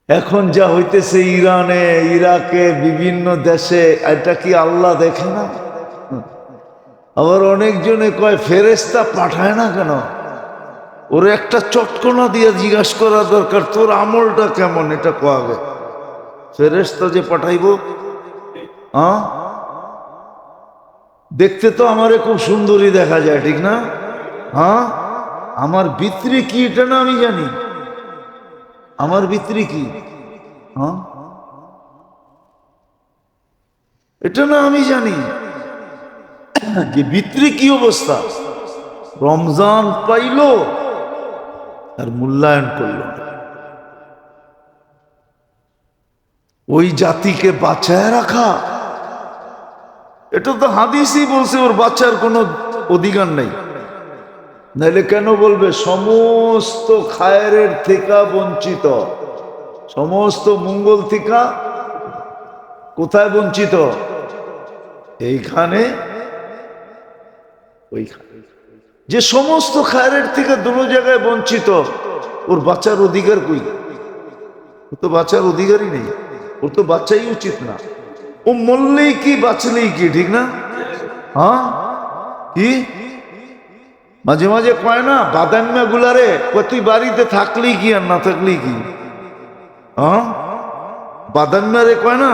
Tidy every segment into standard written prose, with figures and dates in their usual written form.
এখন যা হইতেছে ইরানে, ইরাকে, বিভিন্ন দেশে, এটা কি আল্লাহ দেখে না? আবার অনেকজনে কয় ফেরেশতা পাঠায় না কেন? ওরে একটা চটকনা দিয়ে জিজ্ঞাসা করা দরকার, তোর আমলটা কেমন, এটা কয়া আগে। ফেরেশতা যে পাঠাইব, হ্যাঁ, দেখতে তো আমারে খুব সুন্দরী দেখা যায়, ঠিক না? হ্যাঁ, আমার ভিতরে কি এটা না আমি জানি। আমার ভিতরে কি, হ্যাঁ, এটা না আমি জানি যে ভিতরে কি অবস্থা। রমজান পাইল আর মূল্যায়ন করল না। ওই জাতিকে বাঁচায় রাখা, এটা তো হাদিসই বলছে ওর বাচ্চার কোনো অধিকার নেই। নাইলে কেন বলবে সমস্ত খায়ের থেকে বঞ্চিত, সমস্ত মঙ্গল থেকে কোথায় বঞ্চিত? এইখানে, ওইখানে। যে সমস্ত খায়ের থেকে দুটো জায়গায় বঞ্চিত, ওর বাচ্চার অধিকার কই? ও তো বাচ্চার অধিকারই নেই, ওর তো বাচ্চাই উচিত না। ও মরলেই কি বাঁচলেই কি, ঠিক না? হ্যাঁ, কি মাঝে মাঝে কয় না বাদাম্মা গুলারে, তুই বাড়িতে থাকলেই কি আর না থাকলেই কি? হ্যাঁ, বাদাম্মারে কয় না,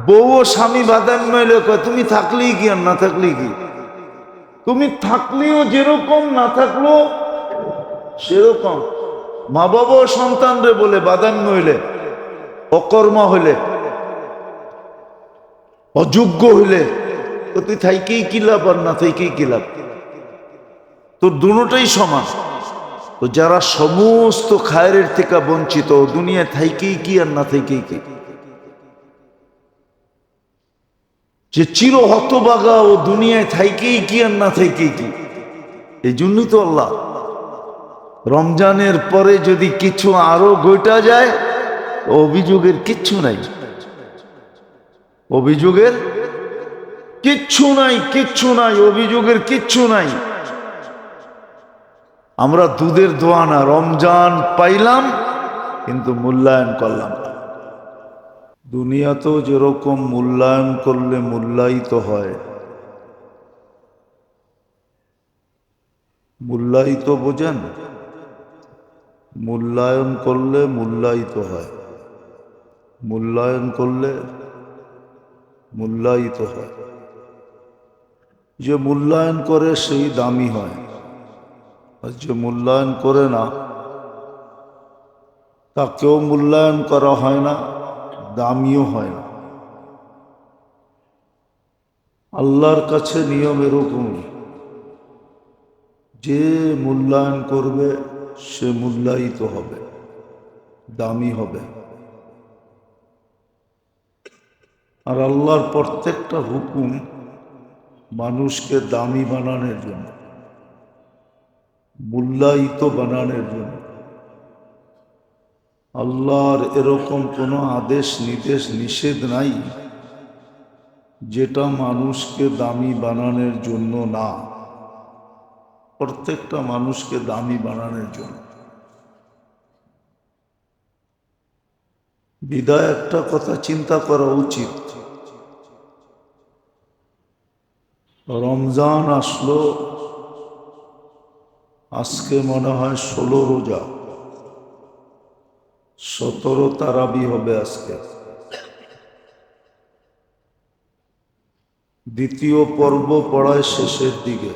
বউ ও স্বামী বাদাম্মা এলে কয় তুমি থাকলেই কি আর না থাকলেই কি? তুমি থাকলেও যেরকম, না থাকলো সেরকম। মা বাবা সন্তানরে বলে বাদাম্য হইলে, অকর্মা হইলে, অযোগ্য হইলে, তো তুই থাইকেই কি লাভ আর না থাইকেই কি লাভ? তোর দুটোটাই সমান। তো যারা সমস্ত খায়ের থেকে বঞ্চিত, দুনিয়ায় থাইকেই কি আর না থাইকেই কি? যে চির হতবাগা, ও দুনিয়ায় থাইকেই কি আর না থাইকেই কি? এই জন্যই তো আল্লাহ রমজানের পরে যদি কিছু আরো গোটা যায়, অভিযোগের কিচ্ছু নাই, অভিযোগের কিচ্ছু নাই, কিচ্ছু নাই, অভিযোগের কিচ্ছু নাই। আমরা দুধের দোয়া না, রমজান পাইলাম কিন্তু মূল্যায়ন করলাম না। দুনিয়াতেও যেরকম মূল্যায়ন করলে মূল্যায়িত হয়, মূল্যায়িত বোঝেন? মূল্যায়ন করলে মূল্যায়িত হয়, মূল্যায়ন করলে মূল্যায়িত হয়। যে মূল্যায়ন করে সেই দামি হয়, আর যে মূল্যায়ন করে না তাকেও মূল্যায়ন করা হয় না, দামিও হয় না। আল্লাহর কাছে নিয়ম এরকম, যে মূল্যায়ন করবে সে মূল্যায়িত হবে, দামি হবে। আর আল্লাহর প্রত্যেকটা হুকুম মানুষকে দামি বানানোর জন্য, মূল্যায়িত বানানোর জন্য। আল্লাহর এরকম কোনো আদেশ নির্দেশ নিষেধ নাই যেটা মানুষকে দামি বানানোর জন্য না, প্রত্যেকটা মানুষকে দামি বানানোর জন্য। বিদায় একটা কথা চিন্তা করা উচিত, রমজান আসলো, আজকে মনে হয় 16 রোজা, 17 তারাবি হবে আজকে। দ্বিতীয় পর্ব পড়ায় শেষের দিকে,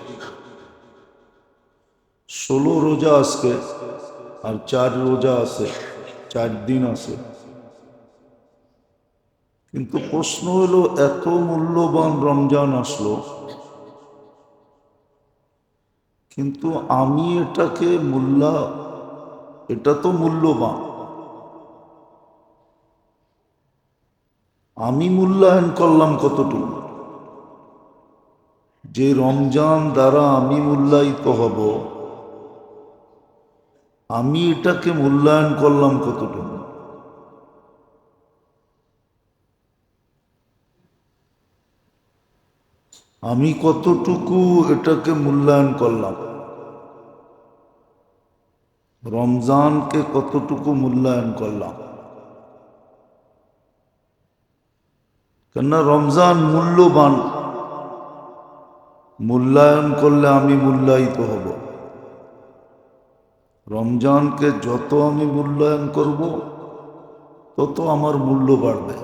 16 রোজা আজকে, আর 4 রোজা আছে, 4 দিন আছে। কিন্তু প্রশ্ন হলো, এত মূল্যবান রমজান আসলো, কিন্তু আমি এটাকে এটা তো মূল্যবান, আমি মূল্যায়ন করলাম কতটুকু? যে রমজান দ্বারা আমি মূল্যায়িত হব, আমি এটাকে মূল্যায়ন করলাম কতটুকু? আমি কতটুকু এটাকে মূল্যায়ন করলাম? রমজানকে কতটুকু মূল্যায়ন করলাম? কেননা রমজান মূল্যবান, মূল্যায়ন করলে আমি মূল্যায়িত হব। রমজানকে যত আমি মূল্যায়ন করব তত আমার মূল্য বাড়বে।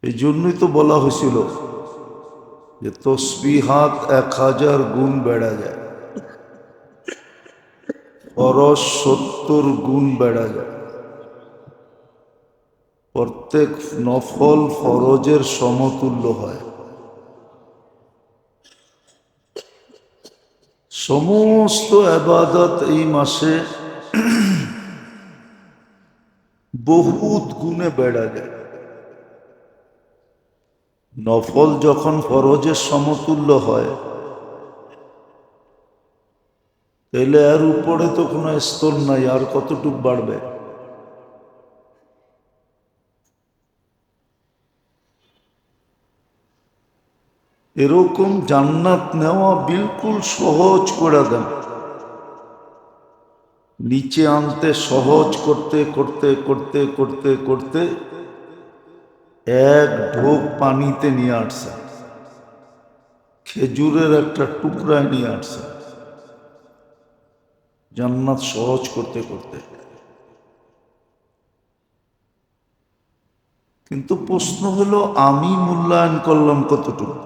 এই জন্যই তো বলা হয়েছিল যে তসবিহাত 1000 গুণ বেড়া যায়, ফরজ 70 গুণ বেড়া যায়, প্রত্যেক নফল ফরজের সমতুল্য হয়। সমস্ত ইবাদত এই মাসে বহুত গুণে বেড়া যায়। নফল যখন ফরজের সমতুল্য হয় তাহলে এর উপরে তো কোনো স্তর নাই, আর কতটুক বাড়বে। এরকম জান্নাত নেওয়া বিলকুল সহজ করে দেন, নিচে আনতে সহজ করতে করতে করতে করতে করতে এক ঢোক পানিতে নিয়ে আসছে, খেজুরের একটা টুকরায় নিয়ে আসছে, জান্নাত সহজ করতে করতে। কিন্তু প্রশ্ন হলো আমি মূল্যায়ন করলাম কতটুকু?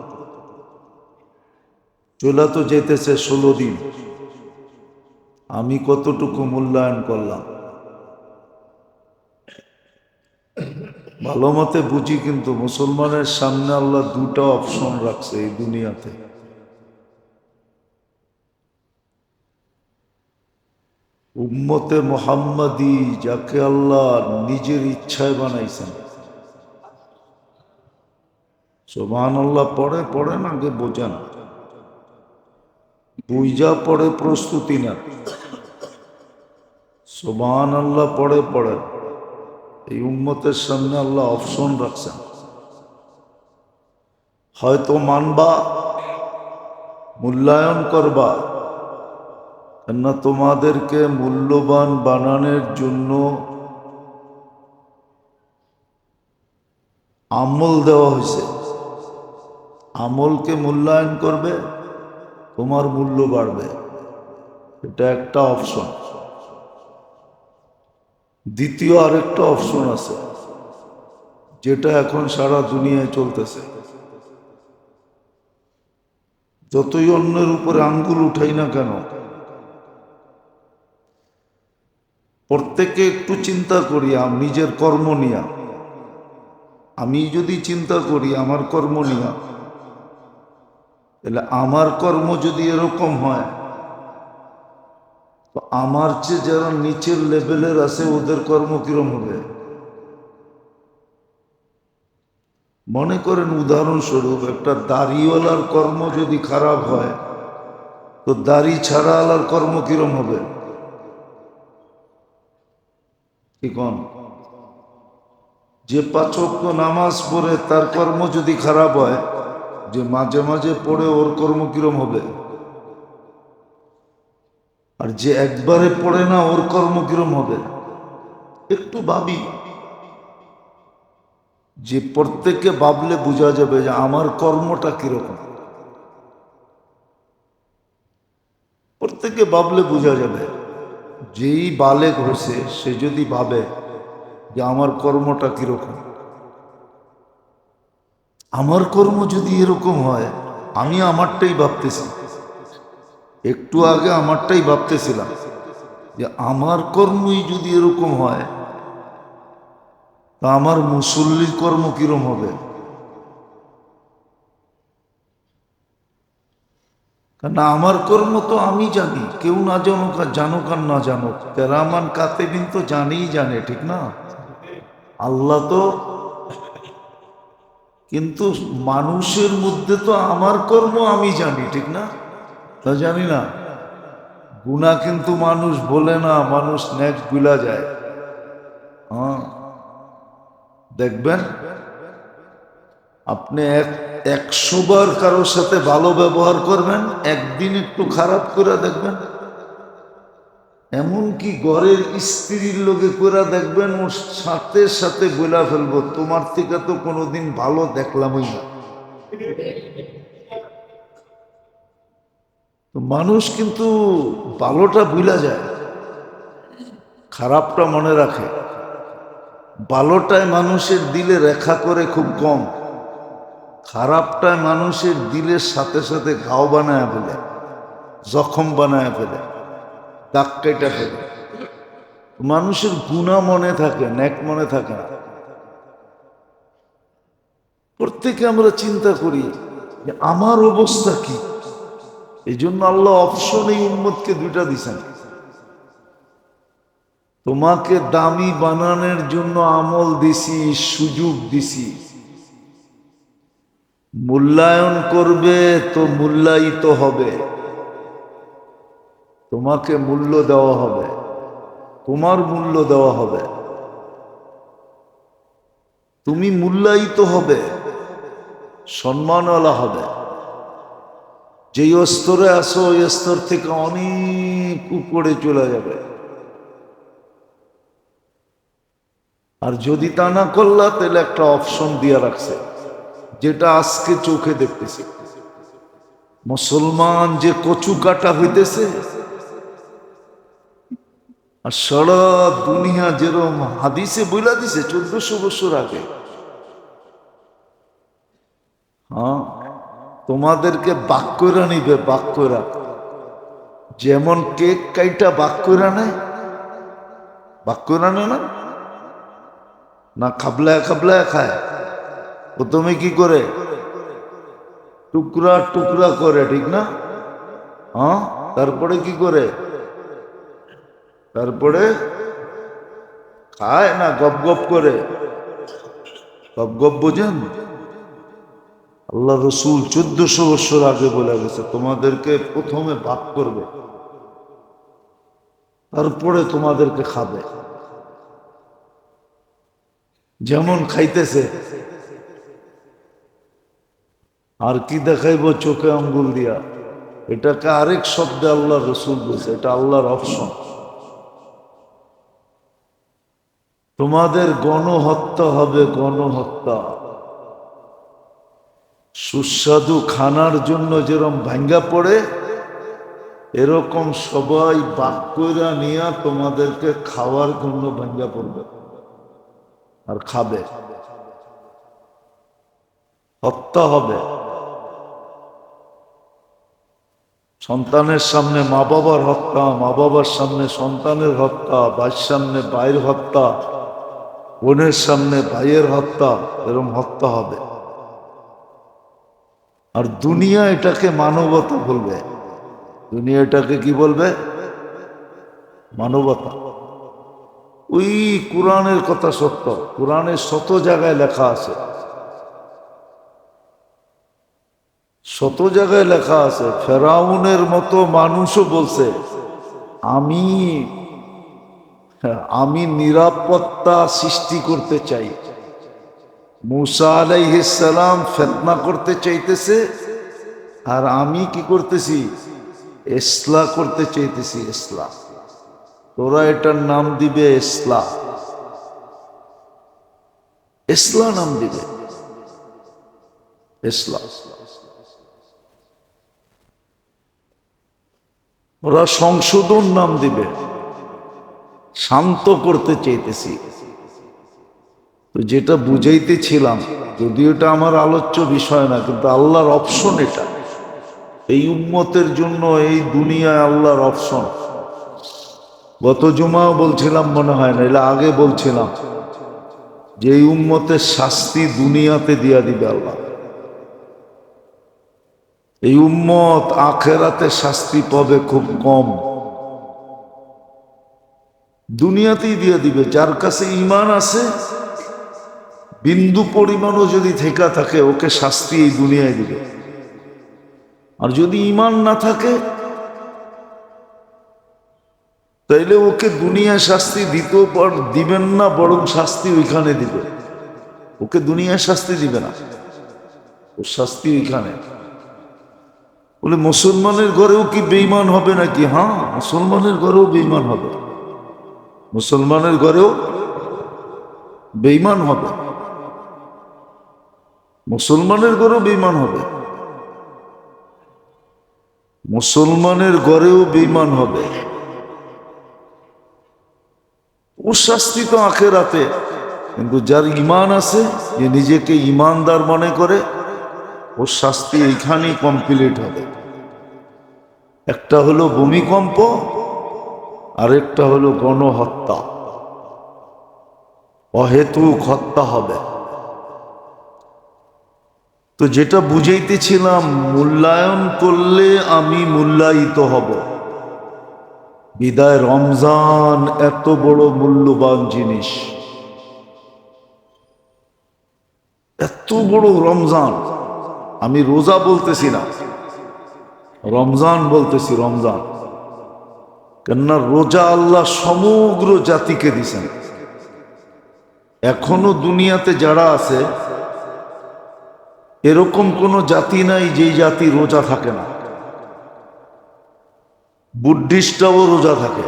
চলে তো যেতেছে 16 দিন, আমি কতটুকু মূল্যায়ন করলাম? ভালো মতে বুঝি, কিন্তু মুসলমানের সামনে আল্লাহ দুটা অপশন রাখছে এই দুনিয়াতে। উম্মতে মুহাম্মাদি যাকে আল্লাহ নিজের ইচ্ছায় বানাইছেন, সুবহানাল্লাহ পড়ে পড়েন, আগে বোঝান, বুঝা পড়ে প্রস্তুতি না। সুবহানাল্লাহ পড়ে পড়েন। এই উম্মতের সামনে আল্লাহ অপশন রাখছেন, হয়তো মানবা, মূল্যায়ন করবা, কেননা তোমাদেরকে মূল্যবান বানানোর জন্য আমল দেওয়া হয়েছে। আমলকে মূল্যায়ন করবে, তোমার মূল্য বাড়বে, এটা একটা অপশন। দ্বিতীয় আরেকটা অপশন আছে, যেটা এখন সারা দুনিয়ায় চলতেছে। যতই অন্যের উপরে আঙ্গুল উঠাই না কেন, প্রত্যেকে একটু চিন্তা করি নিজের কর্ম নিয়া। আমি যদি চিন্তা করি আমার কর্ম নিয়া, তাহলে আমার কর্ম যদি এরকম হয়, তো আমার চেয়ে যারা নিচের লেভেলের আছে ওদের কর্ম কিরম হবে? মনে করেন উদাহরণস্বরূপ একটা দাড়িওয়ালার কর্ম যদি খারাপ হয়, তো দাড়ি ছাড়া আলার কর্ম কিরম হবে? কি কোন? যে 5 ওয়াক্ত নামাজ পড়ে তার কর্ম যদি খারাপ হয়, যে মাঝে মাঝে পড়ে ওর কর্ম কিরম হবে? আর যে একবারে পড়ে না ওর কর্ম কিরম হবে? একটু ভাবি, যে প্রত্যেককে ভাবলে বোঝা যাবে যে আমার কর্মটা কিরকম। প্রত্যেকে ভাবলে বোঝা যাবে। যেই বালেগ হয়েছে সে যদি ভাবে যে আমার কর্মটা কিরকম, আমার কর্ম যদি এরকম হয়, আমি আমারটাই ভাবতেছি, একটু আগে আমারটাই ভাবতেছিলাম যে আমার কর্মই যদি এরকম হয়, তা আমার মুসল্লির কর্ম কিরম হবে? কারণ আমার কর্ম তো আমি জানি, কেউ না জানুক আর জানুক আর না জানুক, কেরামান কাতেবিন তো জানেই জানে, ঠিক না? আল্লাহ তো, কিন্তু মানুষের মধ্যে তো আমার কর্ম আমি জানি, ঠিক না? তা জানি না। গুনাহ কিন্তু মানুষ বলে না, মানুষ নেক ভুলা যায়। হ্যাঁ, দেখবেন আপনি 100 বার কারোর সাথে ভালো ব্যবহার করবেন, একদিন একটু খারাপ করে দেখবেন, এমনকি ঘরের স্ত্রীর লোকে করে দেখবেন ওর সাথে সাথে বলে ফেলবো, তোমার থেকে তো কোনোদিন ভালো দেখলামই না। তো মানুষ কিন্তু ভালোটা ভুলা যায়, খারাপটা মনে রাখে। ভালোটায় মানুষের দিলে রেখা করে খুব কম, খারাপটায় মানুষের দিলের সাথে সাথে ঘাও বানায় ফেলে, জখম বানায় ফেলে, দাগ কেটে ফেলে। মানুষের গুনাহ মনে থাকে, নেক মনে থাকে না। প্রত্যেকে আমরা চিন্তা করি যে আমার অবস্থা কি। এই জন্য আল্লাহ অপশন এই উম্মতকে দুইটা দিছেন। তোমাকে দামি বানানোর জন্য আমল দিছি, সুযোগ দিছি। মূল্যায়ন করবে তো মূল্যায়িত হবে, তোমাকে মূল্য দেওয়া হবে, তোমার মূল্য দেওয়া হবে, তুমি মূল্যায়িত হবে, সম্মানওয়ালা হবে। যেই স্তরে আসো ওই স্তর থেকে অনেক উপরে চলে যাবে। আর যদি তা না করলা তাহলে একটা অপশন দিয়ে রাখছে, যেটা আজকে চোখে দেখতেছি। মুসলমান যে কচু কাটা হইতেছে, আর সারা দুনিয়া যেরকম হাদিসে বইলা দিছে 1400 বছর আগে, হ্যাঁ, তোমাদেরকে বাক কইরা নিবে, বাক কইরা। যেমন কেক কাইটা বাক কইরা নেয়, বাক কইরা নেয় না, না খাবলায় খাবলায় খায়। প্রথমে কি করে? টুকরা টুকরা করে, ঠিক না? হ্যাঁ, তারপরে কি করে? তারপরে খায় না গপ গপ করে? গপ গপ বোঝেন? আল্লাহ রসুল 1400 বছর আগে বলে গেছে তোমাদেরকে প্রথমে ভাগ করবে, তারপরে তোমাদেরকে খাবে। যেমন খাইতেছে, আর কি দেখাইব চোখে আঙ্গুল দিয়া, এটাকে আরেক শব্দে আল্লাহ রসুল বলছে, এটা আল্লাহর অপশন। তোমাদের গণহত্যা হবে, গণহত্যা। সুস্বাদু খানার জন্য যেরকম ভাঙ্গা পড়ে, এরকম সবাই বাক কইরা নিয়া তোমাদেরকে খাওয়ার জন্য ভাঙ্গা পড়বে আর খাবে, হত্যা হবে। সন্তানের সামনে মা বাবার হত্যা, মা বাবার সামনে সন্তানের হত্যা, ভাইয়ের সামনে ভাইয়ের হত্যা, বোনের সামনে ভাইয়ের হত্যা, এরকম হত্যা হবে। আর দুনিয়া এটাকে মানবতা বলবে, দুনিয়া এটাকে কি বলবে? মানবতা। ওই কোরআনের কথা সত্য, কোরআনের শত জায়গায় লেখা আছে, শত জায়গায় লেখা আছে। ফেরাউনের মতো মানুষও বলছে আমি নিরাপত্তা সৃষ্টি করতে চাই। মুসা আলাইহিস সালাম ফিতনা করতে চাইতেছে, আর আমি কি করতেছি? ইসলাহ করতে চাইতেছি, ইসলাহ। তোরা এটার নাম দিবে ইসলাহ, ইসলাহ নাম দিবে, ইসলাহ। ওরা সংশোধন নাম দিবে, শান্ত করতে চাইতেছি। তো যেটা বুঝাইতেছিলাম, যদিও এটা আমার আলোচ্য বিষয় না, কিন্তু আল্লাহর অপশন এটা এই উম্মতের জন্য, এই দুনিয়ায় আল্লাহর অপশন। গত জুমাও বলছিলাম মনে হয় না, এলা আগে বলছিলাম যে এই উম্মতের শাস্তি দুনিয়াতে দিয়া দিবে আল্লাহ। এই উম্মত আখেরাতে শাস্তি পাবে খুব কম, দুনিয়াতেই দিয়ে দিবে। যার কাছে ঈমান আছে, বিন্দু পরিমাণও যদি থেকে থাকে, ওকে শাস্তি এই দুনিয়ায় দিবে। আর যদি ঈমান না থাকে, তাইলে ওকে দুনিয়ায় শাস্তি দিতেও দিবেন না, বরং শাস্তি ওইখানে দিবে। ওকে দুনিয়ায় শাস্তি দিবে না, ওর শাস্তি ওইখানে। বলে মুসলমানের ঘরেও কি বেঈমান হবে নাকি? হ্যাঁ, মুসলমানের ঘরেও বেঈমান হবে, মুসলমানের ঘরেও বেঈমান হবে, মুসলমানের ঘরেও বেঈমান হবে, মুসলমানের ঘরেও বেঈমান হবে। ও শাস্তি তো আখেরাতে, কিন্তু যার ঈমান আছে, যে নিজেকে ঈমানদার মনে করে, ওর শাস্তি এইখানেই কমপ্লিট হবে। একটা হলো ভূমিকম্প, আরেকটা হলো গণহত্যা, অহেতুক হত্যা হবে। তো যেটা বুঝাইতেছিলাম, মূল্যায়ন করলে আমি মূল্যায়িত হব। বিদায় রমজান এত বড় মূল্যবান জিনিস, এত বড় রমজান। আমি রোজা বলতেছি না, রমজান বলতেছি, রমজান। কেননা রোজা আল্লাহ সমগ্র জাতিকে দিছেন। এখনো দুনিয়াতে যারা আছে, এরকম কোন জাতি নাই যেই জাতি রোজা থাকে না। বুদ্ধিস্টরাও রোজা থাকে,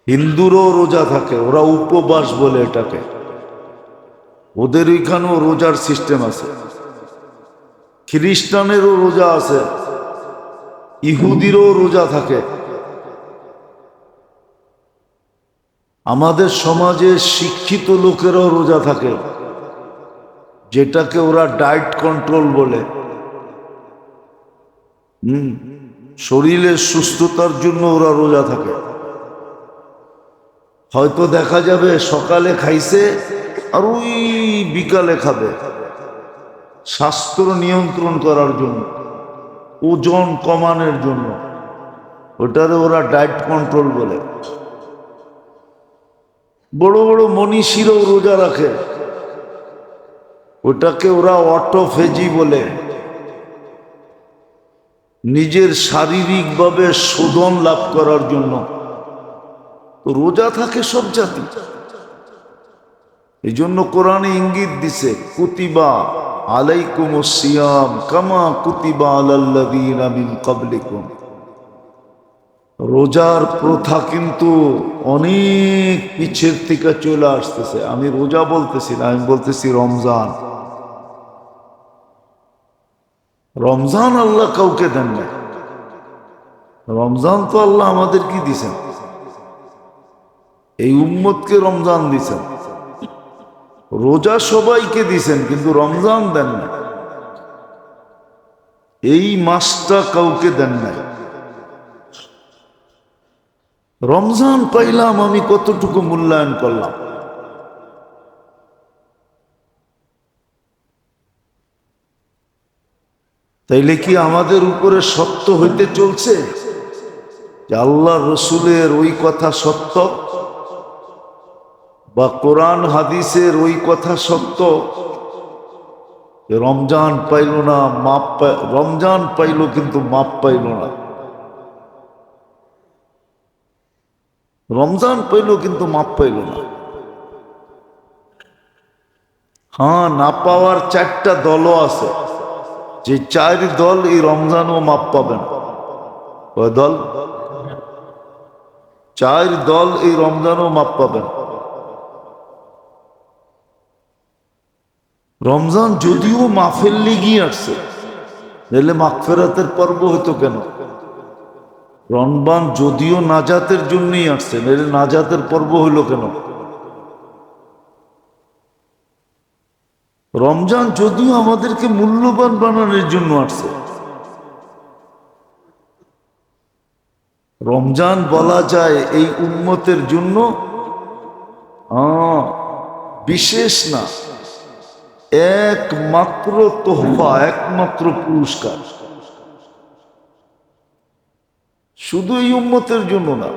হিন্দুরও রোজা থাকে, ওরা উপবাস বলে এটাকে, ওদের ওইখানেও রোজার সিস্টেম আছে। খ্রিস্টানেরও রোজা আছে, ইহুদিরও রোজা থাকে। আমাদের সমাজে শিক্ষিত লোকেরাও রোজা থাকে, যেটাকে ওরা ডায়েট কন্ট্রোল বলে। শরীরের সুস্থতার জন্য ওরা রোজা থাকে। হয়তো দেখা যাবে সকালে খাইছে আর ওই বিকালে খাবে, স্বাস্থ্য নিয়ন্ত্রণ করার জন্য, ওজন কমানোর জন্য। ওটারে ওরা ডায়েট কন্ট্রোল বলে। বড় বড় মনীষীরাও রোজা রাখে, ওটাকে ওরা অটোফেজি বলে। নিজের শারীরিকভাবে শোধন লাভ করার জন্য তো রোজা থাকে সব জাতি। এই জন্য কোরআনে ইঙ্গিত দিছে, কুতিবা আলাইকুমুস সিয়াম কামা কুতিবা আলাল্লাযীনা মিন ক্বাবলিকুম। রোজার প্রথা কিন্তু অনেক পিছের থেকে চলে আসতেছে। আমি রোজা বলতেছি না, আমি বলতেছি রমজান। রমজান আল্লাহ কাউকে দেন না, রমজান তো আল্লাহ আমাদের কি দিছেন, এই উম্মতকে রমজান দিছেন। রোজা সবাইকে দিছেন, কিন্তু রমজান দেন না, এই মাসটা কাউকে দেন নাই। রমজান পাইলাম, আমি কতটুকু মূল্যায়ন করলাম। তাইলে কি আমাদের উপরে সত্য হইতে চলছে যে আল্লাহ রসুলের ওই কথা সত্য, বা কোরআন হাদিসের ওই কথা সত্য যে রমজান পাইল না, রমজান পাইল কিন্তু মাপ পাইল না, রমজান পাইল কিন্তু মাপ পাইল না। হ্যাঁ, না পাওয়ার চারটা দলও আছে, যে চার দল এই রমজানও মাপ পাবেন। কয় দল? চার দল এই রমজানও মাপ পাবেন। রমজান যদিও মাফের লেগেই আসছে, তাহলে মাগফিরাতের পর্ব হইতো কেন? রমজান যদিও নাজাতের জন্যই আসছে, তাহলে নাজাতের পর্ব হইল কেন? রমজান যদিও আমাদেরকে মূল্যবান বানানোর জন্য আসছে। রমজান বলা যায় এই উম্মতের জন্য বিশেষ না, একমাত্র তোহফা, একমাত্র পুরস্কার। শুধু এই উম্মতের জন্য না,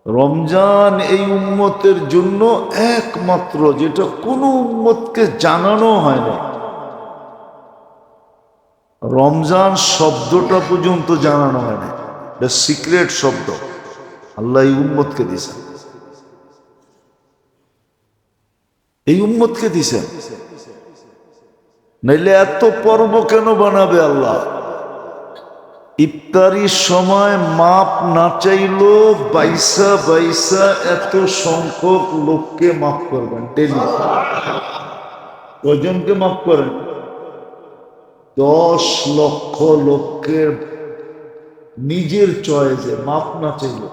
রমজান এই উম্মতের জন্য একমাত্র, যেটা কোনো উম্মতকে জানানো হয় না। রমজান শব্দটা পর্যন্ত জানানো হয় না, এটা সিক্রেট শব্দ আল্লাহ এই উম্মতকে দিয়েছেন, এই উম্মতকে দিয়েছেন। নাইলে এত পর্ব কেন বানাবে আল্লাহ? ইফতারির সময় মাপ না চাইলো বাইসা বাইসা এত সংখ্যক লোককে মাফ করবেন ডেলি। কজনকে মাফ করেন? 10 লক্ষ লোককে নিজের চয়েসে মাপ না চাইল।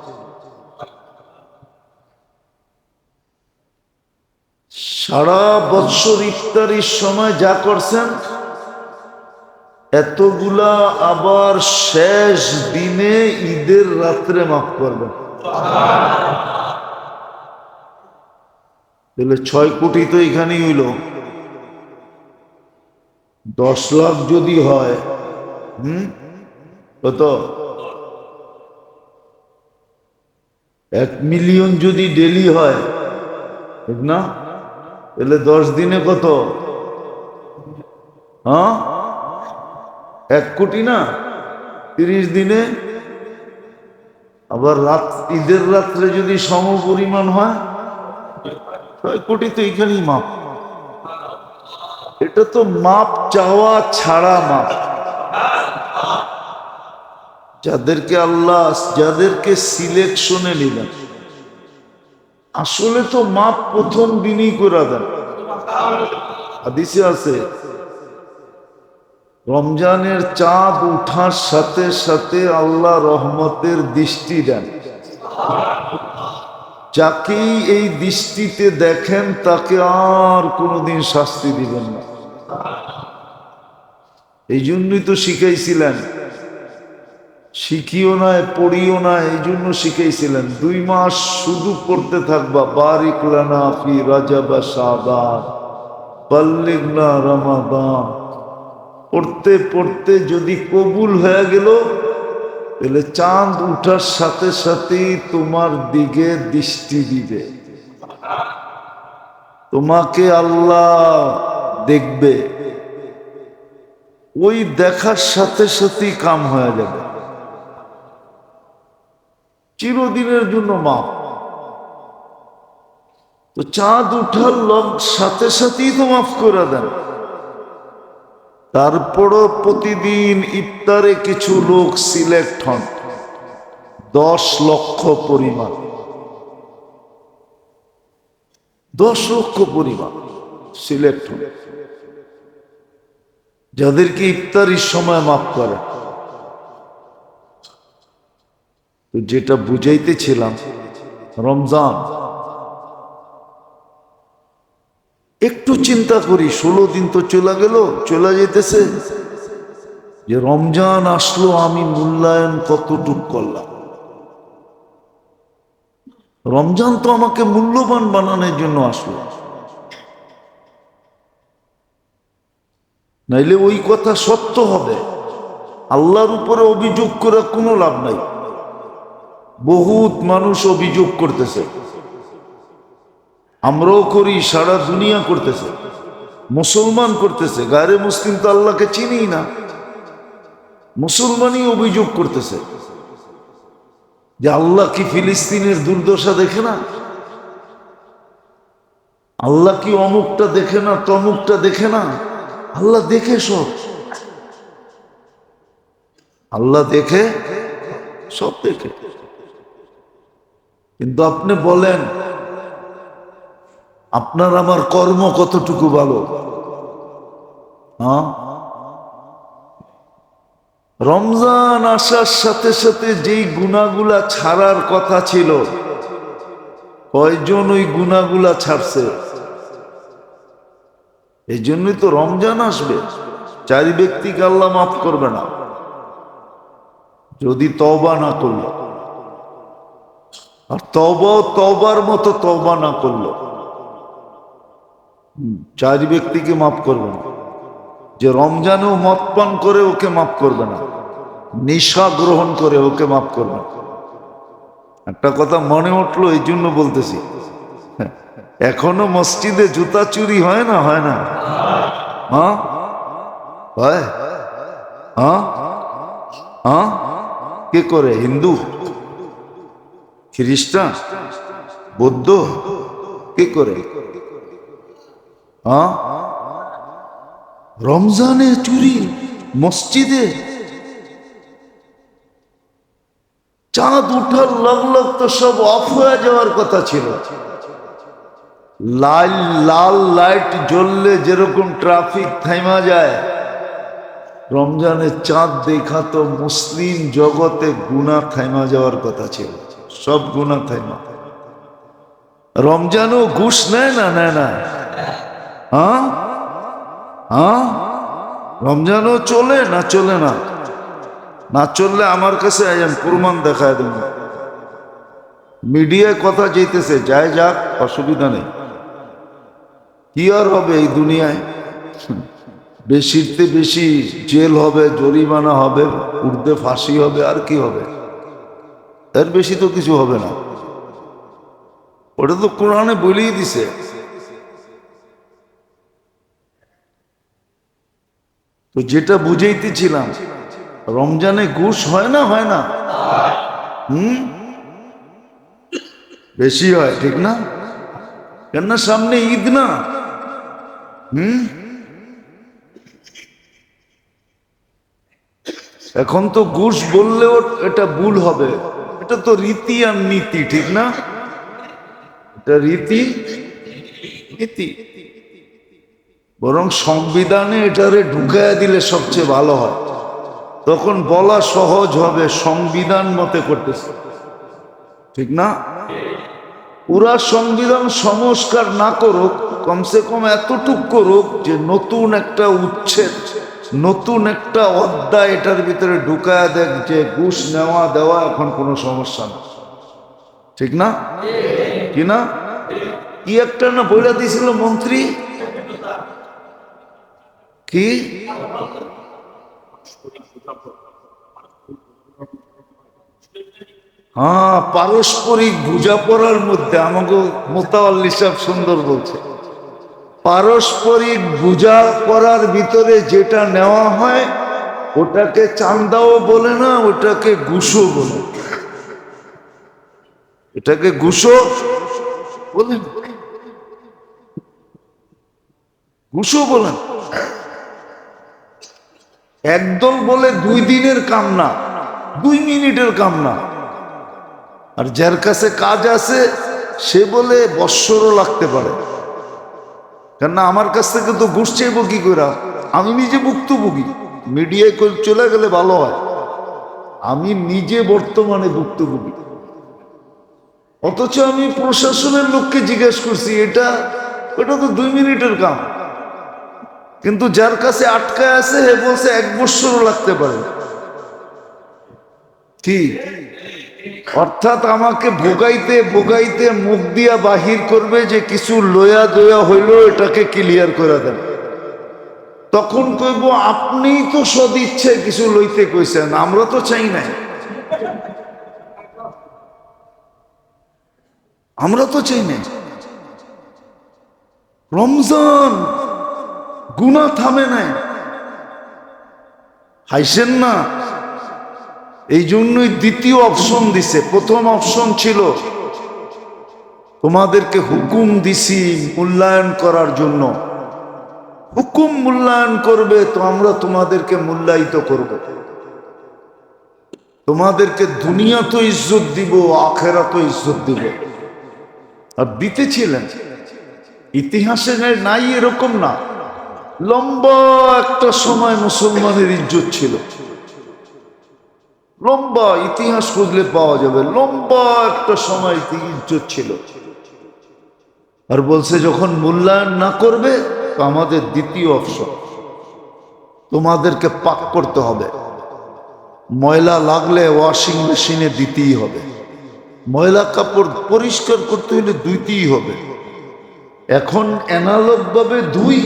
সারা বৎসর ইফতারির সময় যা করছেন এতগুলা আবার শেষ দিনে ঈদের রাত্রে মাফ করবেন। তাহলে 6 কোটি তো এখানেই হইল। 10 লাখ যদি হয়, কত? 1 মিলিয়ন যদি ডেলি হয়, ঠিক না? তাহলে 10 দিনে কত? 1 কোটি না? 30 দিনে আবার ঈদের রাত্রে যদি সম পরিমাণ হয় 6 কোটি তো এখানেই মাপ। এটা তো মাপ চাওয়া ছাড়া মাপ। যাদেরকে আল্লাহ যাদেরকে সিলেকশনে নিলেন, আসলে তো মাপ প্রথম দিনই করে দেন। হাদিসে আছে রমজানের চাঁদ উঠার সাথে সাথে আল্লাহ রহমতের দৃষ্টি দেন। যাকেই এই দৃষ্টিতে দেখেন তাকে আর কোনোদিন শাস্তি দিবেন না। এই জন্যই তো শিখাইছিলেন, শিখিও নাই পড়িও না, এই জন্য শিখাইছিলেন 2 মাস শুধু পড়তে থাকবা, বারিক লানা ফি রাজাব শাবান বাল্লিগনা রমাদান। পড়তে পড়তে যদি কবুল হয়ে গেল, তাহলে চাঁদ উঠার সাথে সাথেই তোমার দিকে দৃষ্টি দিবে, তোমাকে আল্লাহ দেখবে। ওই দেখার সাথে সাথেই কাম হয়ে যাবে, চিরদিনের জন্য মাপ। তো চাঁদ উঠার সাথে সাথেই তো মাফ করে দেন। তারপরও প্রতিদিন ইফতারে কিছু লোক সিলেক্ট হন, 10 লক্ষ পরিমাণ, 10 লক্ষ পরিমাণ সিলেক্ট হন, যাদেরকে ইফতারির সময় মাফ করে। তো যেটা বুঝাইতেছিলাম, রমজান একটু চিন্তা করি, 16 দিন তো চলে গেল, চলে যেতেছে, যে রমজান আসলো আমি মূল্যায়ন কতটুক করলাম। রমজান তো আমাকে মূল্যবান বানানোর জন্য আসলো, নাইলে ওই কথা সত্য হবে। আল্লাহর উপরে অভিযোগ করে কোনো লাভ নাই। বহুত মানুষ অভিযোগ করতেছে, আমরাও করি, সারা দুনিয়া করতেছে, মুসলমান করতেছে। গায়রে মুসলিম তো আল্লাহকে চিনি না, মুসলমানই অভিযোগ করতেছে যে আল্লাহ কি ফিলিস্তিনের দুর্দশা দেখে না? আল্লাহ কি অমুকটা দেখে না, তমুকটা দেখে না? আল্লাহ দেখে সব, আল্লাহ দেখে সব দেখে। কিন্তু আপনি বলেন আপনার আমার কর্ম কতটুকু ভালো? রমজান আসার সাথে সাথে যেই গুনাহগুলা ছাড়ার কথা ছিল, কয়জন ওই গুনাহগুলা ছাড়ছে? এই জন্যই তো রমজান আসবে। 4 ব্যক্তিকে আল্লাহ মাফ করবে না যদি তওবা না করল, আর তওবার মতো তওবা না করল, 4 ব্যক্তিকে মাফ করবে না। যে রমজানেও মদ পান করে ওকে মাফ করবে না, নেশা গ্রহণ করে ওকে মাফ করবে না। একটা কথা মনে উঠলো, এই জন্য বলতেছি, এখনো মসজিদে জুতা চুরি হয় না? হয় না? হয়? কে করে? হিন্দু, খ্রিস্টান, বৌদ্ধ? কে করে? রমজানে চুরি মসজিদে, চাঁদ উঠার লগ তো সব অফ হয়ে যাওয়ার কথা ছিল। লাল লাল লাইট জ্বললে যেরকম ট্রাফিক থাইমা যায়, রমজানের চাঁদ দেখা তো মুসলিম জগতে গুনাহ থাইমা যাওয়ার কথা ছিল, সব গুনাহ থাইমা। রমজানও ঘুষ নেয় না, নেয় না? হ্যাঁ হ্যাঁ, রমজানও চলে না, চলে না? না চললে আমার কাছে আইন, প্রমাণ দেখায় দেব। মিডিয়ায় কথা যেতেছে, যায় যাক, অসুবিধা নেই। কি আর হবে এই দুনিয়ায়? বেশিতে বেশি জেল হবে, জরিমানা হবে, উর্দে ফাঁসি হবে, আর কি হবে? এর বেশি তো কিছু হবে না। ওটা তো কোরআনে বলেই দিছে। তো যেটা বুঝাইতেছিলাম, রমজানে ঘুষ হয় না, হয় না? বেশি হয়, ঠিক না? কেননা সামনে ঈদ না। এখন তো ঘুষ বললেও এটা ভুল হবে, এটা তো রীতি আর নীতি, ঠিক না? এটা রীতি নীতি। বরং সংবিধানে এটারে ঢুকাইয়া দিলে সবচেয়ে ভালো হয়, তখন বলা সহজ হবে সংবিধান মতে করতেছে, ঠিক না? পুরা সংবিধান সংস্কার না করুক, কমসে কম এতটুক করুক যে নতুন একটা উচ্ছেদ, নতুন একটা অধ্যায় এটার ভিতরে ঢুকায়া দেখ যে ঘুষ নেওয়া দেওয়া এখন কোনো সমস্যা না, ঠিক না? কি না? কি একটা না বইলা দিয়েছিল মন্ত্রী, কি হ্যাঁ, পারস্পরিক বোঝাপড়ার মধ্যে আমাকে মোতাওয়াল্লি সাহেব সুন্দর বলছে, পারস্পরিক বোঝাপড়ার ভিতরে যেটা নেওয়া হয় ওটাকে চান্দাও বলে না, ওটাকে ঘুষও বলে। এটাকে ঘুষও বলেন, ঘুষও বলেন। একদল বলে 2 দিনের কাম না, 2 মিনিটের কাম না। আর যার কাছে কাজ আছে সে বলে বৎসরও লাগতে পারে। কেননা আমার কাছ থেকে তো ঘুষ চাইবো কি করে? আমি নিজে ভুক্তভোগী। মিডিয়ায় চলে গেলে ভালো হয়, আমি নিজে বর্তমানে ভুক্তভোগী। অথচ আমি প্রশাসনের লোককে জিজ্ঞেস করছি, এটা তো 2 মিনিটের কাম। কিন্তু যার কাছে আটকায় আছে হে বলছে 1 বৎসরও লাগতে পারে। কি অর্থাৎ আমাকে ভোগাইতে ভোগাইতে মুখ দিয়া বাহির করবে যে কিছু লয়া দয়া হইল, এটাকে ক্লিয়ার করে দেন। তখন কইব আপনিই তো সদ ইচ্ছে কিছু লইতে কইছেন, আমরা তো চাই নাই, আমরা তো চাই নাই। রমজান গুনাহ থামে নাই, হাইছেন না? এই জন্যই দ্বিতীয় অপশন দিছে। প্রথম অপশন ছিল তোমাদেরকে হুকুম দিছি মূল্যায়ন করার জন্য, হুকুম মূল্যায়ন করবে তো আমরা তোমাদেরকে মূল্যায়িত করব, তোমাদেরকে দুনিয়া তো ইজ্জত দিব, আখেরাত তো ইজ্জত দিব। আর দিতেছিলেন, ইতিহাসে নাই এরকম না, লম্বা একটা সময় মুসলমানের ইজ্জত ছিল, লম্বা ইতিহাস খুঁজলে পাওয়া যাবে, লম্বা একটা সময় ইজ্জত ছিল। আর বলছে যখন মূল্যায়ন না করবে তো আমাদের দ্বিতীয় অপশন, তোমাদেরকে পাক করতে হবে, ময়লা লাগলে ওয়াশিং মেশিনে দিতেই হবে, ময়লা কাপড় পরিষ্কার করতে হলে ধুইতেই হবে। এখন অ্যানালগ ভাবে ধুই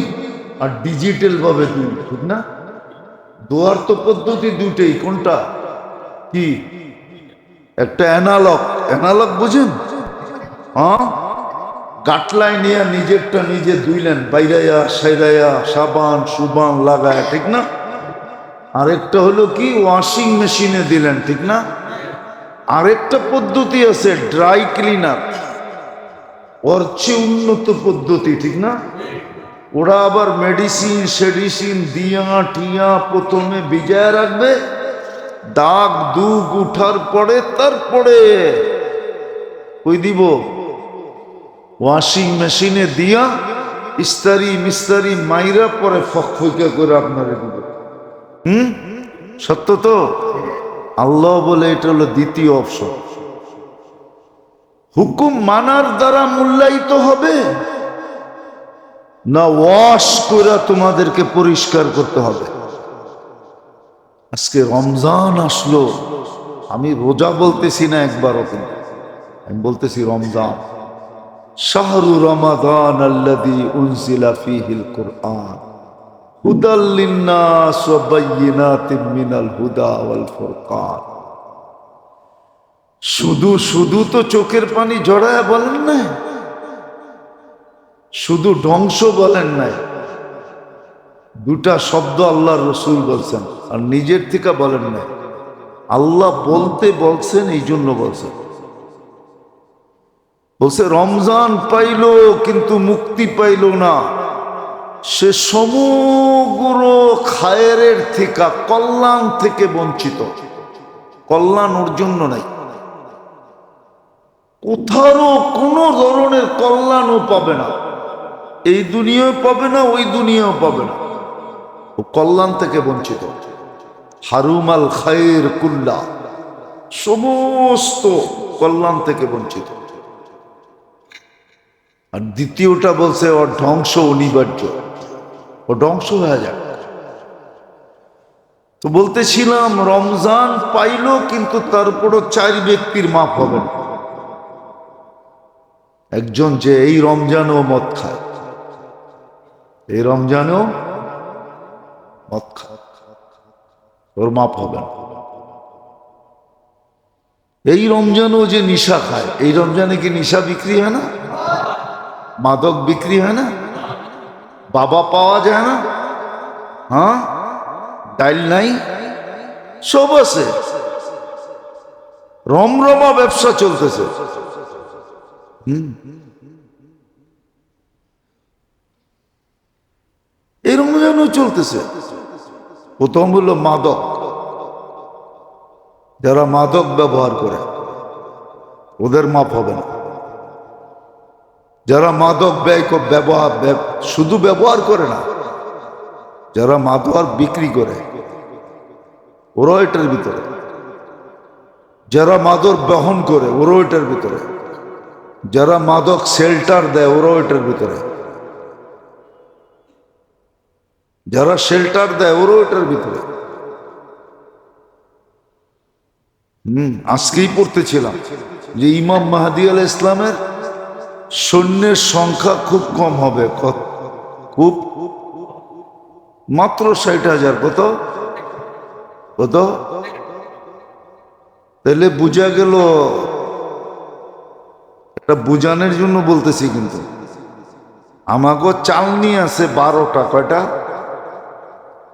আর ডিজিটাল ভাবে ধুই, ঠিক না? ধোয়ার তো পদ্ধতি দুইটাই, কোনটা কি? একটা অ্যানালগ, অ্যানালগ বুঝেন? হ্যাঁ, গাটলায় নিয়ে নিজেরটা নিজে ধুইলেন, বাইরাইয়া সাইরাইয়া সাবান সুবান লাগায়, ঠিক না? আরেকটা হলো কি, ওয়াশিং মেশিনে দিলেন, ঠিক না? আরেকটা পদ্ধতি আছে ড্রাই ক্লিনার, ওর চেয়ে উন্নত পদ্ধতি, ঠিক না? ওরা আবার মেডিসিন সেডিসিন দিয়া টিয়া প্রথমে ভিজায় রাখবে, দাগ দুগ উঠার পরে তারপরে কই দিব, ওয়াশিং মেশিনে দিয়া ইস্তারি মিস্তারি মাইরা পরে ফকফকা করে আপনারা দিব। সত্য তো? আল্লাহ বলে এটা হলো দ্বিতীয় অপশন। হুকুম মানার দ্বারা মূল্যায়িত হবে না ওয়াশ করে তোমাদেরকে পরিষ্কার করতে হবে? আজকে রমজান আসলো, আমি রোজা বলতেছি না একবারও, কিন্তু আমি বলতেছি রমজান। শাহরু রমাদান আল্লাযী উনজিলা ফীহিল কুরআন হুদাল লিন্নাস ওয়া বায়্যিনাতিম মিনাল হুদা ওয়াল ফুরকান। শুধু শুধু তো চোখের পানি জড়ায় বলেন নাই, শুধু ধ্বংস বলেন নাই, দুটা শব্দ আল্লাহর রাসূল বলছেন আর নিজের থেকে বলেন নাই। আল্লাহ বলতে বলছেন, এই জন্য বলছেন। বলছে রমজান পাইল কিন্তু মুক্তি পাইল না, সে সমগ্র খায়েরের থেকে, কল্যাণ থেকে বঞ্চিত। কল্যাণ ওর জন্য নাই, কোথাও কোনো ধরনের কল্যাণও পাবে না, এই দুনিয়াও পাবে না, ওই দুনিয়াও পাবে না, ও কল্যাণ থেকে বঞ্চিত। হারুমাল খায়ের কুল্লা, সমস্ত কল্যাণ থেকে বঞ্চিত। আর দ্বিতীয়টা বলছে ওর ধ্বংস অনিবার্য, ও ধ্বংস হয়ে যাক। তো বলতেছিলাম রমজান পাইল কিন্তু তারপরও 4 ব্যক্তির মাপ হবে না। একজন যে এই রমজানেও মদ খায়, এই রমজানেও মদ খায়, ওর মাপ হবে না। এই রমজানেও যে নিশা খায়, এই রমজানে কি নিশা বিক্রি হয় না? মাদক বিক্রি হয় না? বাবা পাওয়া যায় না? হ্যাঁ, ডাইল নাই, সব আছে, রমরমা ব্যবসা চলতেছে। এই রমজানও চলতেছে। প্রথম হলো মাদক, যারা মাদক ব্যবহার করে ওদের মাপ হবে না। যারা মাদক ব্যবহার শুধু ব্যবহার করে না, যারা মাদক বিক্রি করে ওরাও এটার ভিতরে, যারা মাদক বহন করে ওরাও এটার ভিতরে, যারা মাদক শেল্টার দেয় ওরাও এটার ভিতরে, যারা শেল্টার দেয় ওরাও এটার ভিতরে। আজকেই পড়তেছিলাম যে ইমাম মাহদী আলাইহিস ইসলামের সৈন্যের সংখ্যা খুব কম হবে, খুব, মাত্র 60,000। কত কত? তাহলে বুঝা গেল, এটা বুঝানোর জন্য বলতেছি, কিন্তু আমাগো চালনি আছে 12টা। কয়টা?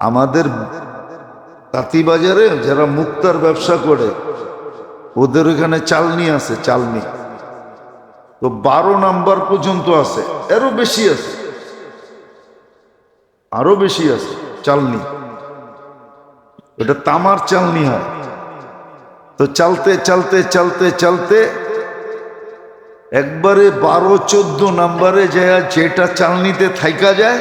আমাদের তাঁতিবাজারে যারা মুক্তার ব্যবসা করে ওদের এখানে চালনি আছে, চালনি তো 12 নাম্বার পর্যন্ত আছে, এরও বেশি আছে, আরো বেশি আছে চালনি। ওটা তামার চালনি হয়। তো চালতে চালতে চালতে চালতে একবারে 12-14 নাম্বারে যায়, যেটা চালনিতে থাইকা যায়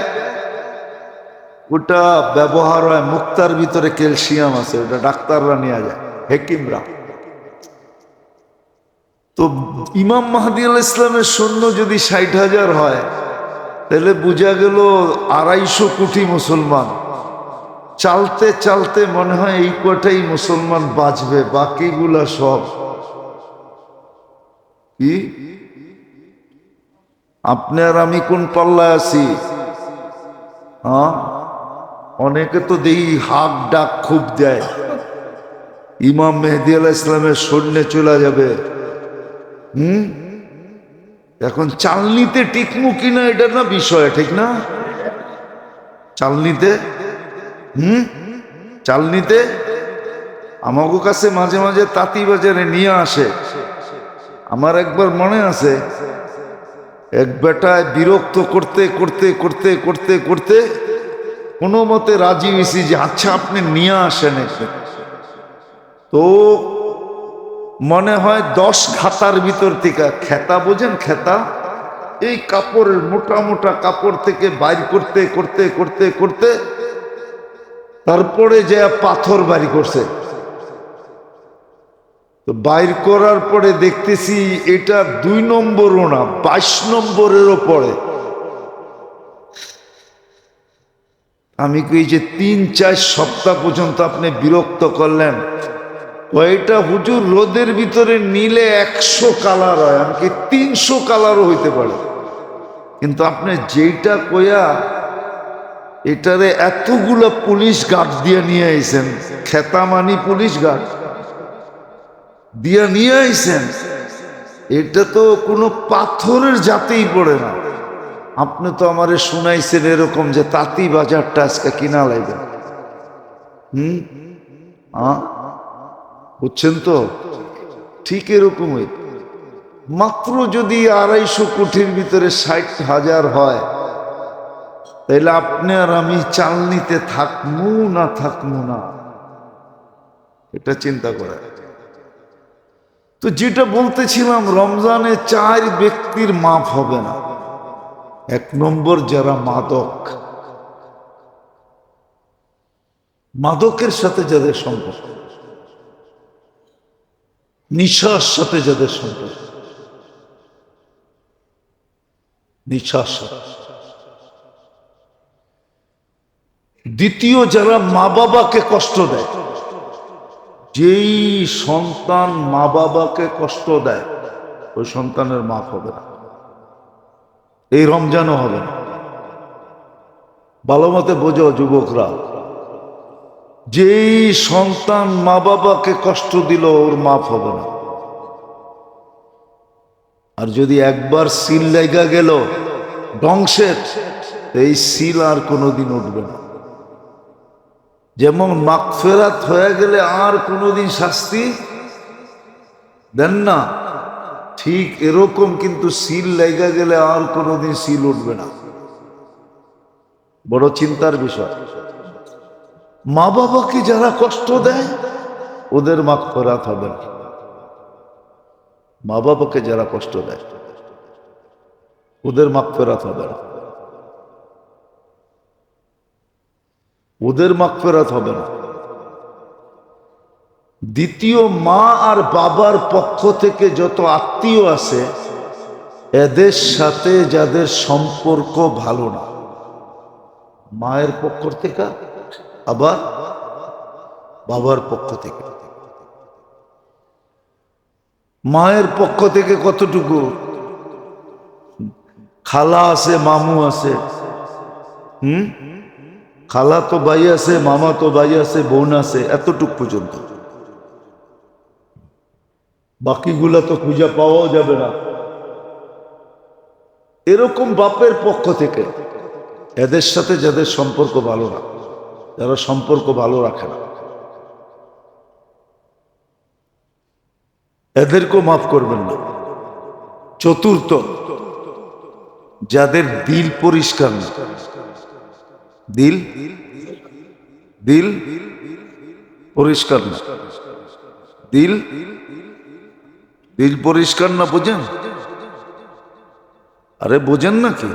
ওটা ব্যবহার হয়। মুক্তার ভিতরে ক্যালসিয়াম আছে, ওটা ডাক্তাররা নিয়ে যায়, হেকিমরা। তো ইমাম মাহদী আলাইহিস ইসলামের সৈন্য যদি 60,000 হয়, তাহলে বোঝা গেল 250 কোটি মুসলমান। চালতে চালতে মনে হয় এই কটাই মুসলমান বাঁচবে, বাকিগুলা সব কি? আপনি আর আমি কোন পাল্লায় আছি? হ্যাঁ, অনেকে তো দেখি হাক ডাক খুব দেয়, ইমাম মেহেদী আলাইহিস ইসলামের সৈন্য চলে যাবে। এখন চালনিতে টিকমু কিনা এটা না বিষয়, ঠিক না? চালনিতে চালনিতে আমাদের কাছে মাঝে মাঝে তাঁতি বাজারে নিয়ে আসে। আমার একবার মনে আছে এক বেটায় বিরক্ত করতে করতে করতে করতে করতে কোনো মতে রাজি হয়েছি যে আচ্ছা আপনি নিয়ে আসেন একটু। তো মনে হয় 10 খাতার ভিতর থেকে, খেতা বোঝেন খেতা, এই কাপড়ের মোটা মোটা কাপড় থেকে বাইর করতে করতে করতে করতে তারপরে যে পাথর বাইর করছে। তো বাইর করার পরে দেখতেছি এটা 2 নম্বরও না, 22 নম্বরেরও পড়ে। আমি কই যে 3-4 সপ্তাহ পর্যন্ত আপনি বিরক্ত করলেন, ওইটা হুজুর রোদের ভিতরে নিলে 100 কালার হয়, এমনকি 300 কালারও হইতে পারে, কিন্তু আপনি যেইটা কইয়া এটারে এতগুলো পুলিশ গার্ড দিয়ে নিয়ে আইছেন, খেতামানি পুলিশ গার্ড দিয়ে নিয়ে আইছেন, এটা তো কোনো পাথরের জাতেই পড়ে না। আপনি তো আমারে শুনাইছেন এরকম যে তাঁতি বাজারটা আজকে কিনা লাগবে। বুঝছেন তো? ঠিক এরকমই, মাত্র যদি 250 কোটির ভিতরে 60,000 হয়, তাইলে আপনি আর আমি চালনিতে থাকমু না থাকমু না, এটা চিন্তা করে। তো যেটা বলতেছিলাম, রমজানে 4 ব্যক্তির মাফ হবে না। 1 নম্বর যারা মাদকের সাথে যাদের সম্পর্ক, নিশার সাথে যাদের সম্পর্ক, নিশার সাথে। দ্বিতীয়, যারা মা বাবাকে কষ্ট দেয়। যেই সন্তান মা বাবাকে কষ্ট দেয়, ওই সন্তানের মাফ হবে না, এই রমজানও হবে না। ভালো মতে বোঝো যুবকরা, যেই সন্তান মা বাবাকে কষ্ট দিল ওর মাফ হবে না। আর যদি একবার সিল লাগা গেল ধ্বংসের, এই সিল আর কোনোদিন উঠবে না। যেমন মাগফিরাত হয়ে গেলে আর কোনোদিন শাস্তি দেন না, ঠিক এরকম কিন্তু সিল লাগা গেলে আর কোনোদিন সিল উঠবে না। বড় চিন্তার বিষয়। মা বাবাকে যারা কষ্ট দেয় ওদের মাগফিরাত হবে না। মা বাবাকে যারা কষ্ট দেয় ওদের মাগফিরাত হবে না, ওদের মাগফিরাত হবে না। দ্বিতীয়, মা আর বাবার পক্ষ থেকে যত আত্মীয় আছে, এদের সাথে যাদের সম্পর্ক ভালো না, মায়ের পক্ষ থেকে আবার বাবার পক্ষ থেকে। মায়ের পক্ষ থেকে কতটুকু? খালা আছে, মামু আছে, খালা তো ভাই আছে, মামা তো ভাই আছে, বোন আছে, এতটুক পর্যন্ত। বাকিগুলা তো খুঁজে পাওয়াও যাবে না। এরকম বাপের পক্ষ থেকে এদের সাথে যাদের সম্পর্ক ভালো না, যারা সম্পর্ক ভালো রাখে না, এদেরকেও মাফ করবেন না। চতুর্থ, যাদের দিল পরিষ্কার না, দিল পরিষ্কার না, দিল পরিষ্কার না, বোঝেন? আরে বোঝেন না কি?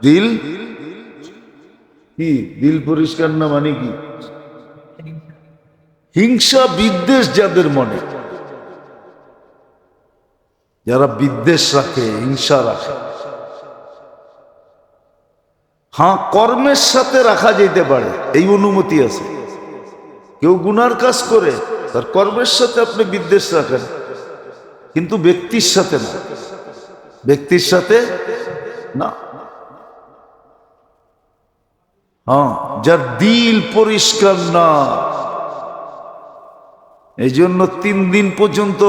দিল কি? দিল পরিষ্কার না মানে কি? হিংসা বিদ্বেষ যাদের মনে, যারা বিদ্বেষ রাখে, হিংসা রাখে। হ্যাঁ, কর্মের সাথে রাখা যেতে পারে, এই অনুমতি আছে। কেউ গুনার কাজ করে, তার কর্মের সাথে আপনি বিদ্বেষ রাখেন, কিন্তু ব্যক্তির সাথে না, ব্যক্তির সাথে না। হ্যাঁ, যার দিল পরিষ্কার না, এই জন্য 3 দিন পর্যন্ত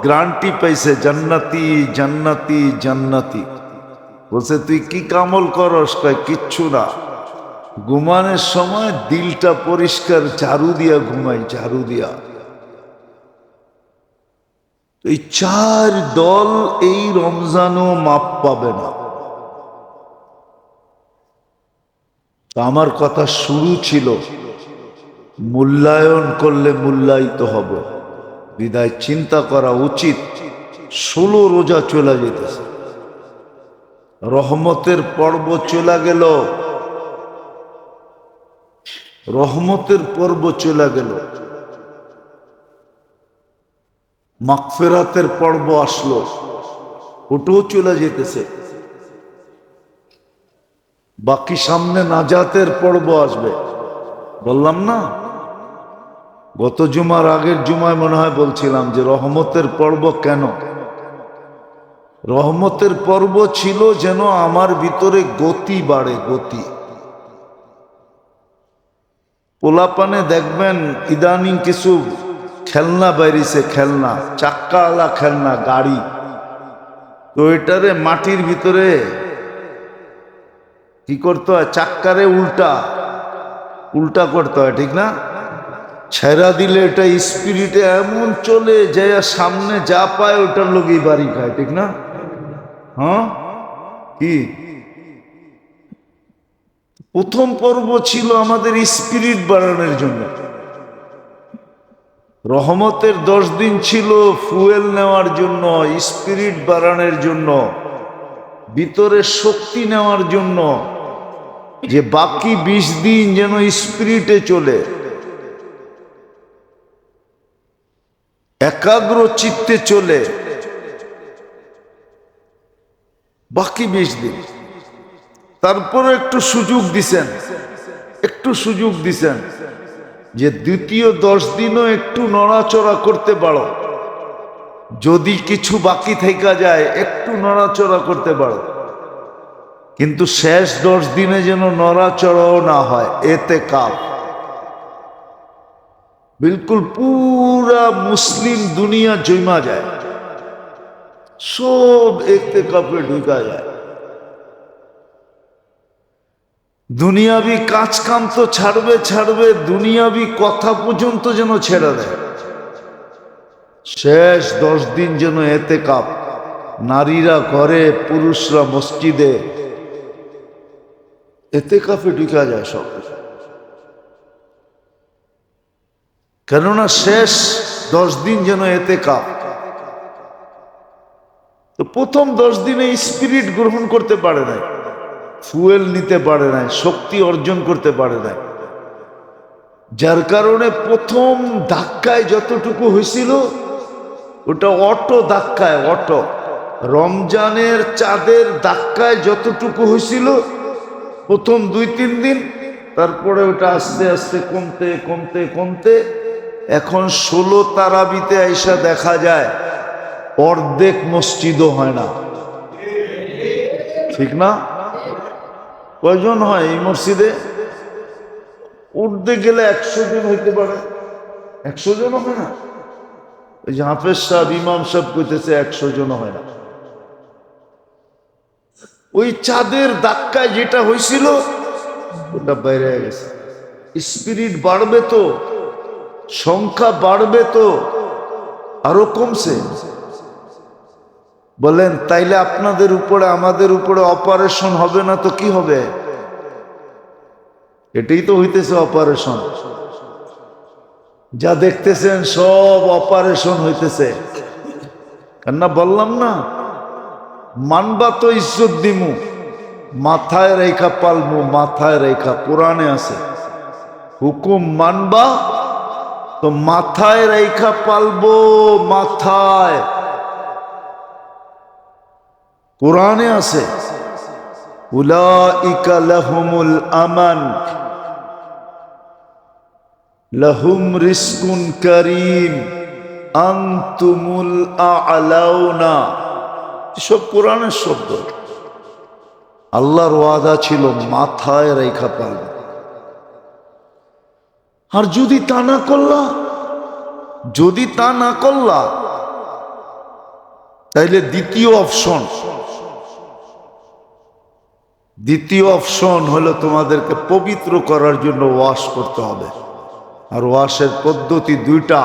গ্যারান্টি পাইছে, জান্নাতি জান্নাতি জান্নাতি। বলছে তুই কি কামল করস? কয় কিচ্ছু না, ঘুমানোর সময় দিলটা পরিষ্কার ঝাড়ু দিয়া ঘুমাই, ঝাড়ু দিয়া। এই চার দল এই রমজানও মাপ পাবে না। আমার কথা শুরু ছিল মূল্যায়ন করলে মূল্যায়িত হবে, বিদায় চিন্তা করা উচিত। 16 রোজা চলে যেতেছে, রহমতের পর্ব চলে গেল, রহমতের পর্ব চলে গেল, মাগফিরাতের পর্ব আসলো, ওটাও চলে যেতেছে। বাকি সামনে নাজাতের পর্ব আসবে। বললাম না, গত জুমার আগের জুমায় মনে হয় বলছিলাম যে রহমতের পর্ব কেন? রহমতের পর্ব ছিল যেন আমার ভিতরে গতি বাড়ে, গতি। পোলাপানে দেখবেন ইদানিং কিছু খেলনা বাইরিছে, খেলনা চাক্কাওয়ালা খেলনা গাড়ি, তো এটারে মাটির ভিতরে কি করতে হয়, চাক্কারে উল্টা উল্টা করতে হয়, ঠিক না? ছেড়া দিলে এটা স্পিরিটে এমন চলে যায়, সামনে যা পায় ওটার লোকই বাড়ি খায়, ঠিক না? হ্যাঁ, কি প্রথম পর্ব ছিল আমাদের স্পিরিট বাড়ানোর জন্য। রহমতের 10 দিন ছিল ফুয়েল নেওয়ার জন্য, স্পিরিট বাড়ানোর জন্য, ভিতরে শক্তি নেওয়ার জন্য, যে বাকি 20 দিন যেন স্পিরিটে চলে, একাগ্র চিত্তে চলে। বাকি 20 দিন তারপরে একটু সুযোগ দিছেন, একটু সুযোগ দিছেন যে দ্বিতীয় 10 দিনও একটু নড়াচড়া করতে পারো, যদি কিছু বাকি থেকে যায় একটু নড়াচড়া করতে পারো, কিন্তু শেষ 10 দিনে যেন নড়াচড়াও না হয়। ইতিকাফ বিলকুল পুরা মুসলিম দুনিয়া জমা যায়, সব ইতিকাফে ঢুকা যায়। দুনিয়াবি কাজ কাম তো ছাড়বে ছাড়বে, দুনিয়াবি কথা পর্যন্ত যেন ছেড়ে দেয়। শেষ 10 দিন যেন ইতিকাফ, নারীরা ঘরে, পুরুষরা মসজিদে, ইতিকাফে ঢুকা যায় সব। কেননা শেষ 10 দিন যেন ইতিকাফ। তো প্রথম 10 দিনে স্পিরিট গ্রহণ করতে পারে নাই, ফুয়েল নিতে পারে নাই, শক্তি অর্জন করতে পারে নাই, যার কারণে প্রথম ধাক্কায় যতটুকু হয়েছিল ওটা অটো ধাক্কায়, অটো রমজানের চাঁদের ধাক্কায় যতটুকু হয়েছিল প্রথম 2-3 দিন, তারপরে ওটা আস্তে আস্তে কমতে কমতে কমতে এখন 16 তারাবিতে আইসা দেখা যায় অর্ধেক মসজিদও হয় না, ঠিক না? কয়জন হয় এই মসজিদে? উঠতে গেলে 100 জন হইতে পারে, 100 জন হয় না। ওই যে হাফেজ সাহেব, ইমাম সাহেব কইতেছে 100 জন হয় না। ওই চাঁদের ধাক্কায় যেটা হয়েছিল ওটা বাইরে গেছে। স্পিরিট বাড়বে তো, সংখ্যা বাড়বে তো, আরো কমছে। বলেন তাইলে আপনাদের উপরে আমাদের উপরে অপারেশন হবে না তো কি হবে? এটাই তো হইতেছে অপারেশন, যা দেখতেছেন সব অপারেশন হইতেছে। কেননা বললাম না, মানবা তো ইজ্জত দিমু, মাথায় রেখা পালমু, মাথায় রেখা কোরআনে আছে। হুকুম মানবা তো মাথায় রেখা পালবো, মাথায় কোরআনে আছে। উলাইকা লাহুমুল আমান লাহুম রিজকুন কারীম আনতুমুল আ'লাউনা। সব কোরআনের শব্দ। আল্লাহর ওয়াদা ছিল মাথায় রেখা পালবে। আর যদি তা না করলা, যদি তা না করলা, তাইলে দ্বিতীয় অপশন হলো তোমাদেরকে পবিত্র করার জন্য ওয়াশ করতে হবে। আর ওয়াশের পদ্ধতি 2টা।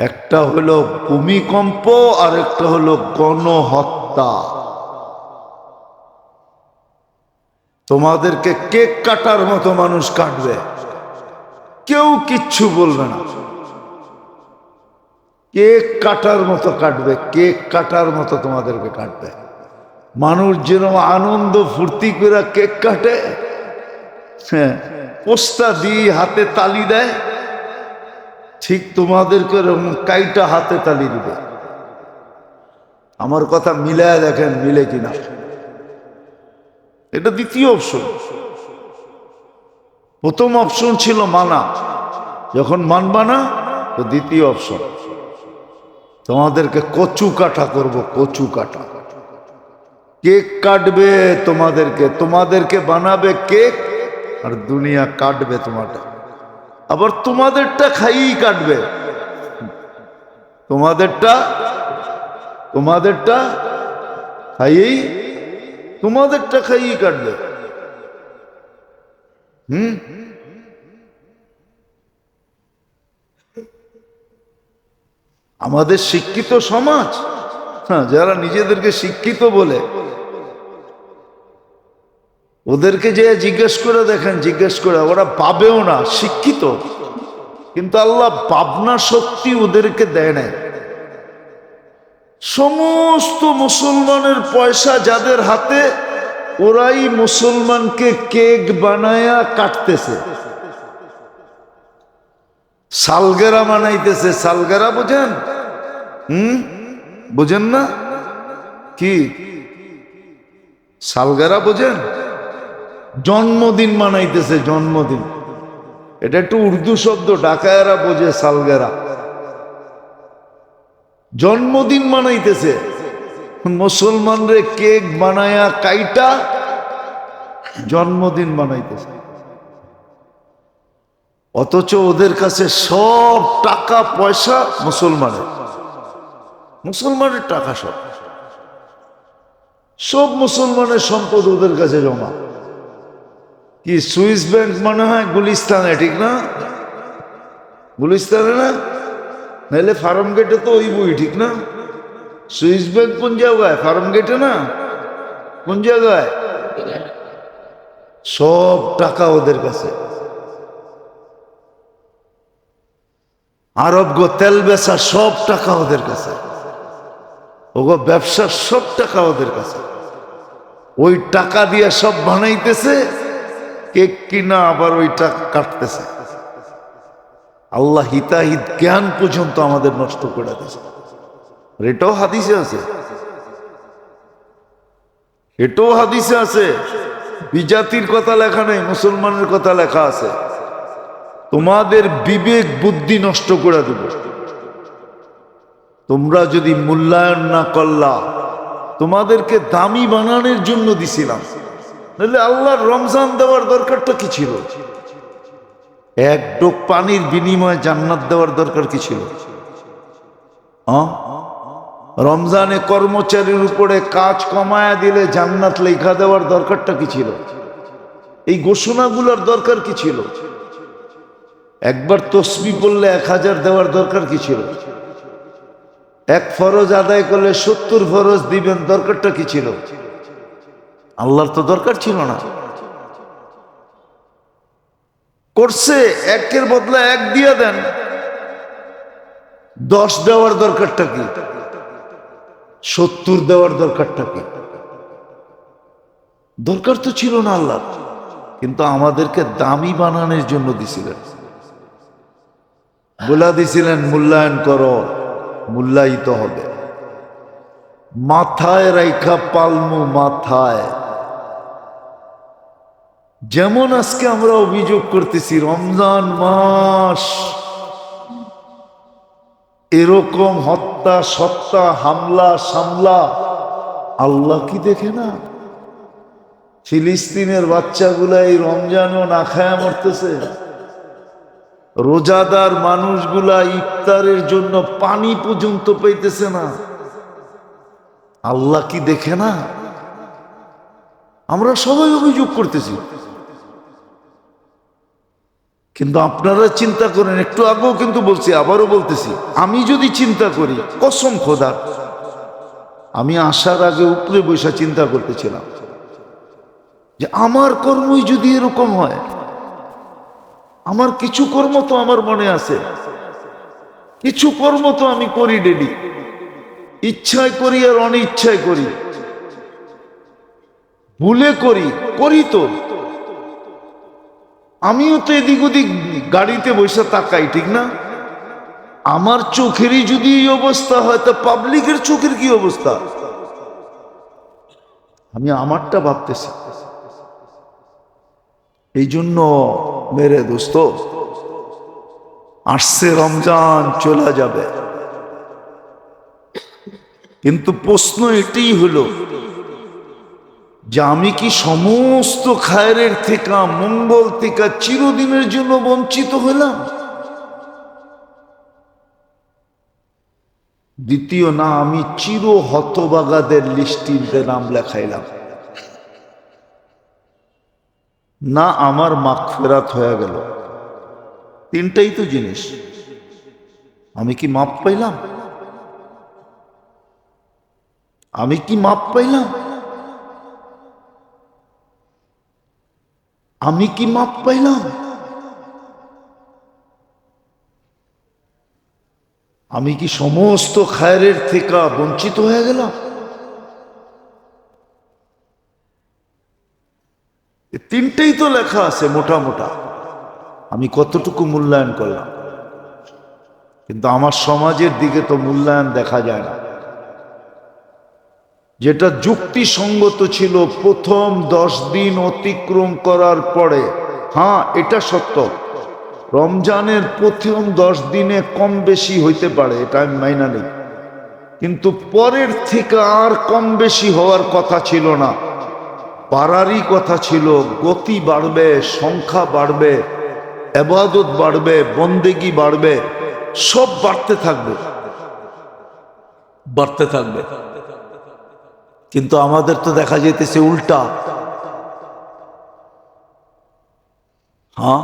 একটা হলো ভূমিকম্প আর একটা হলো গণহত্যা। তোমাদেরকে কেক কাটার মতো মানুষ কাটবে, কেউ কিচ্ছু বলবে না। কেক কাটার মতো কাটবে, কেক কাটার মতো তোমাদেরকে কাটবে। মানুষ যেরকম আনন্দ ফুর্তি করে কেক কাটে, হ্যাঁ, পোস্তা দিয়ে হাতে তালি দেয়, ঠিক তোমাদেরকে কাইটা হাতে তালি দিবে। আমার কথা মিলায় দেখেন মিলে কিনা। এটা দ্বিতীয় অপশন। প্রথম অপশন ছিল মানা, যখন মানবা না তো দ্বিতীয় অপশন তোমাদেরকে কচু কাটা করব, কচু কাটা। কেক কাটবে তোমাদেরকে, তোমাদেরকে বানাবে কেক আর দুনিয়া কাটবে তোমারটা, আবার তোমাদেরটা খাইয়েই কাটবে। তোমাদেরটা তোমাদেরটা খাইয়েই তোমাদেরটা খাইয়েই কাটবে। আমাদের শিক্ষিত সমাজ, হ্যাঁ, যারা নিজেদেরকে শিক্ষিত বলে, ওদেরকে যে জিজ্ঞেস করে দেখেন, জিজ্ঞেস করে ওরা পাবেও না, শিক্ষিত, কিন্তু আল্লাহ ভাবনা শক্তি ওদেরকে দেয় না। সমস্ত মুসলমানের পয়সা যাদের হাতে, ওরাই মুসলমানকে কেক বানায়া কাটতেছে, সালগেরা বানাইতেছে। সালগেরা বোঝেন? বোঝেন না কি সালগেরা বোঝেন? জন্মদিন মানাইতেছে, জন্মদিন। এটা একটু উর্দু শব্দ, ডাকায়েরা বোঝে সালগেরা। জন্মদিন মানাইতেছে, মুসলমানরে কেক বানায়া কাইটা জন্মদিন বানাইতেছে। অথচ ওদের কাছে সব টাকা পয়সা মুসলমানের, মুসলমানের টাকা, সব সব মুসলমানের সম্পদ ওদের কাছে জমা। কি সুইস ব্যাংক মনে হয় গুলিস্তানে, ঠিক না? গুলিস্তানে না, নাহলে ফার্ম গেটে তো ওই বই, ঠিক না? সুইস ব্যাংক কোন জায়গায়? ফার্ম গেটে না, কোন জায়গায়? সব টাকা ওদের কাছে। আরব গো তেল বেচা সব টাকা ওদের কাছে, ওগো ব্যবসার সব টাকা ওদের কাছে। ওই টাকা দিয়ে সব বানাইতেছে, কেক কিনা আবার ওই টাকা কাটতেছে। আল্লাহ হিতাহিত জ্ঞান পর্যন্ত আমাদের নষ্ট করে দিয়েছে। এটাও হাদিসে আছে, এটাও হাদিসে আছে। বিজাতির কথা লেখা নেই, মুসলমানের কথা লেখা আছে। তোমাদের বিবেক বুদ্ধি নষ্ট করে দেব তোমরা যদি মূল্যায়ন না করলা। তোমাদেরকে দামি বানানোর জন্য দিছিলাম, নাহলে আল্লাহর রমজান দেওয়ার দরকারটা কি ছিল? এক ডোক পানির বিনিময়ে জান্নাত দেওয়ার দরকার কি ছিল? রমজানে কর্মচারীর উপরে কাজ কমায়া দিলে জান্নাত লেখা দেওয়ার দরকারটা কি ছিল? এই ঘোষণাগুলোর দরকার কি ছিল? একবার তসবিহ পড়লে 1000 দেওয়ার দরকার কি ছিল? এক ফরজ আদায় করলে 70 ফরজ দিবেন, দরকারটা কি ছিল? আল্লাহর তো দরকার ছিল না। করছে একের বদলা 1 দিয়ে দেন, 10 দেওয়ার দরকারটা কি? 70 দেওয়ার দরকারটা কি? দরকার তো ছিল না আল্লাহ, কিন্তু আমাদেরকে দামি বানানোর জন্য দিছিলেন। বলা দিছিলেন মূল্যায়ন করো, মূল্যায়িত হবে। মাথায় রাইখা পালমু, মাথায়। যেমন আজকে আমরা অভিযোগ করতেছি রমজান মাস, এরকম হত্যা সত্তা হামলা সামলা, আল্লাহ কি দেখে না? ফিলিস্তিনের বাচ্চাগুলা এই রমজানও না খায়া মরতেছে। রোজাদার মানুষগুলা ইফতারের জন্য পানি পর্যন্ত পাইতেছে না। আল্লাহ কি দেখে না? আমরা সবাই অভিযোগ করতেছি, কিন্তু আপনারা চিন্তা করেন, একটু আগেও কিন্তু বলছি, আবারও বলতেছি, আমি যদি চিন্তা করি, কসম খোদা, আমি আসার আগে উপরে বসে চিন্তা করতেছিলাম যে আমার কর্মই যদি এরকম হয়, আমার কিছু কর্ম তো আমার মনে আছে, কিছু কর্ম তো আমি করি ডেলি, ইচ্ছায় করি আর অনিচ্ছায় করি, ভুলে করি, করি তো আমিও তো এদিক ওদিক গাড়িতে বসে তাকাই, ঠিক না? আমার চোখেরই যদি এই অবস্থা হয়, তো পাবলিকের চোখের কি অবস্থা? আমি আমারটা ভাবতেছি। এই জন্য মেরে দোস্ত, আসছে রমজান, চলে যাবে, কিন্তু প্রশ্ন এটাই হলো যে আমি কি সমস্ত খায়রের থেকে, মঙ্গল থেকে চিরদিনের জন্য বঞ্চিত হলাম? দ্বিতীয়, না আমি চির হতবাগাদের লিস্টিতে নাম লেখাইলাম, না আমার মাগফিরাত হয়ে গেল। তিনটাই তো জিনিস। আমি কি মাপ পাইলাম? আমি কি মাপ পাইলাম? আমি কি মাপ পাইলাম? আমি কি সমস্ত খায়রের থেকে বঞ্চিত হয়ে গেলাম? তিনটেই তো লেখা আছে মোটা মোটা। আমি কতটুকু মূল্যায়ন করলাম? কিন্তু আমার সমাজের দিকে তো মূল্যায়ন দেখা যায় না। যেটা যুক্তিসঙ্গত ছিল প্রথম 10 দিন অতিক্রম করার পরে, হ্যাঁ এটা সত্য, রমজানের প্রথম 10 দিনে কম বেশি হইতে পারে, এটা আমি মাইনা নেই, কিন্তু পরের থেকে আর কম বেশি হওয়ার কথা ছিল না, বাড়ারই কথা ছিল। গতি বাড়বে, সংখ্যা বাড়বে, ইবাদত বাড়বে, বন্দেগি বাড়বে, সব বাড়তে থাকবে, বাড়তে থাকবে। কিন্তু আমাদের তো দেখা যেতেছে উল্টা। হ্যাঁ,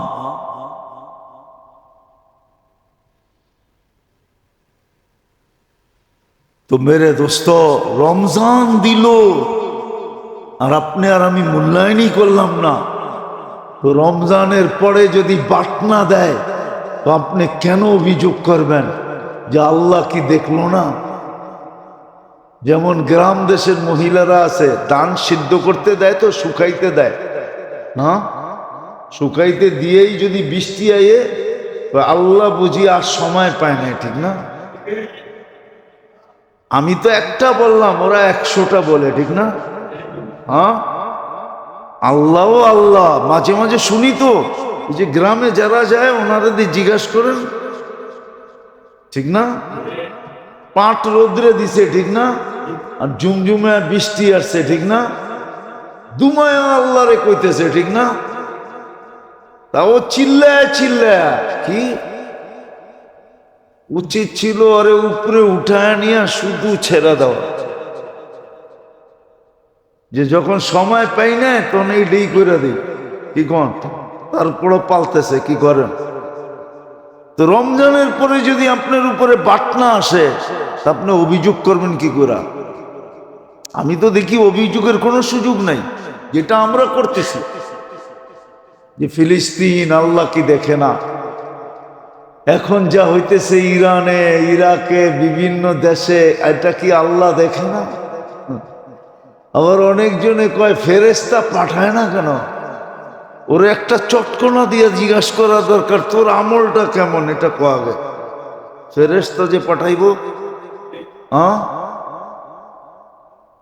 তো মেরে দোস্ত, রমজান দিল আর আপনি আর আমি মূল্যায়নই করলাম না, তো রমজানের পরে যদি বাটনা দেয়, তো আপনি কেন অভিযোগ করবেন যে আল্লাহ কি দেখলো না? যেমন গ্রাম দেশের মহিলারা আছে, ধান সিদ্ধ করতে দেয় তো শুকাইতে দেয় না, শুকাইতে দিয়েই যদি বৃষ্টি আয়ে, তো আল্লাহ বুঝি আর সময় পায় না, ঠিক না? আমি তো একটা বললাম, ওরা 100টা বলে, ঠিক না? হ্যাঁ, আল্লাহ আল্লাহ মাঝে মাঝে শুনি তো, যে গ্রামে যারা যায় ওনারা দিয়ে জিজ্ঞাসা করেন, ঠিক না? পাট রোদ্রে দিছে, ঠিক না? আর ঝুমঝুমে বৃষ্টি আসছে, ঠিক না? দুমায় আল্লাহ রে কইতেছে, ঠিক না? তাও চিল্লায় চিল্লায়, কি উচিত ছিল আরে উপরে উঠায় নিয়ে শুধু ছেড়ে দেওয়া, যে যখন সময় পাই না তখন এই ডেই করে দিই, কি কন? তারপরও পালতেছে, কি করেন? তো রমজানের পরে যদি আপনার উপরে বাটনা আসে, তা আপনি অভিযোগ করবেন কি করে? আমি তো দেখি অভিযোগের কোনো সুযোগ নাই, যেটা আমরা করতেছি, যে ফিলিস্তিন আল্লাহ কি দেখে না? এখন যা হইতেছে ইরানে, ইরাকে, বিভিন্ন দেশে, এটা কি আল্লাহ দেখে না? আবার অনেকজনে কয় ফেরেশতা পাঠায় না কেন? ওরে একটা চটকনা দিয়ে জিজ্ঞাসা করা দরকার, তোর আমলটা কেমন, এটা কবে ফেরেশতা যে পাঠাইব? হ্যাঁ,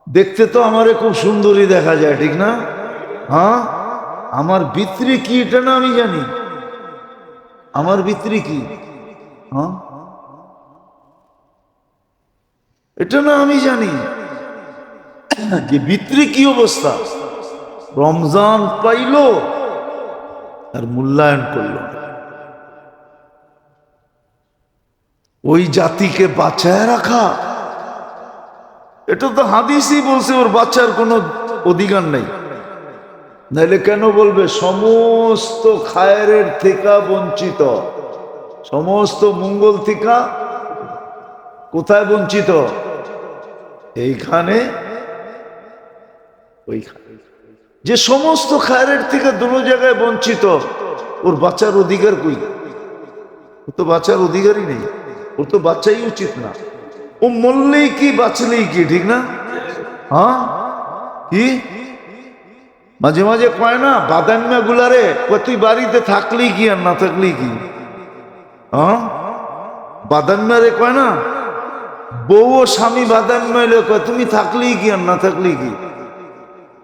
দেখতে তো আমারে খুব সুন্দরী দেখা যায়, ঠিক না? হ্যাঁ, আমার ভিতরে কি এটা না আমি জানি, আমার ভিতরে কি, হ্যাঁ এটা না আমি জানি, যে ভিতরে কি অবস্থা। রমজান পাইল আর মূল্যায়ন করল, ওই জাতিকে বাঁচায় রাখা, এটা তো হাদিসই বলছে ওর বাচ্চার কোনো অধিকার নেই, নাহলে কেন বলবে সমস্ত খায়ের থেকে বঞ্চিত, সমস্ত মঙ্গল থেকে কোথায় বঞ্চিত? এইখানে ওইখানে। যে সমস্ত খায়ের থেকে দুটো জায়গায় বঞ্চিত, ওর বাঁচার অধিকার কই? ও তো বাঁচার অধিকারই নেই, ওর তো বাচ্চাই উচিত না। ও মরলেই কি বাঁচলেই কি, ঠিক না? হ্যাঁ, কি মাঝে মাঝে কয় না বাদাম্যা গুলারে, তুই বাড়িতে থাকলেই কি আর না থাকলেই কি? হ্যাঁ, বাদাম্যারে কয় না, বউ ও স্বামী বাদাম্য এলে কয় তুমি থাকলেই কি আর না থাকলেই কি?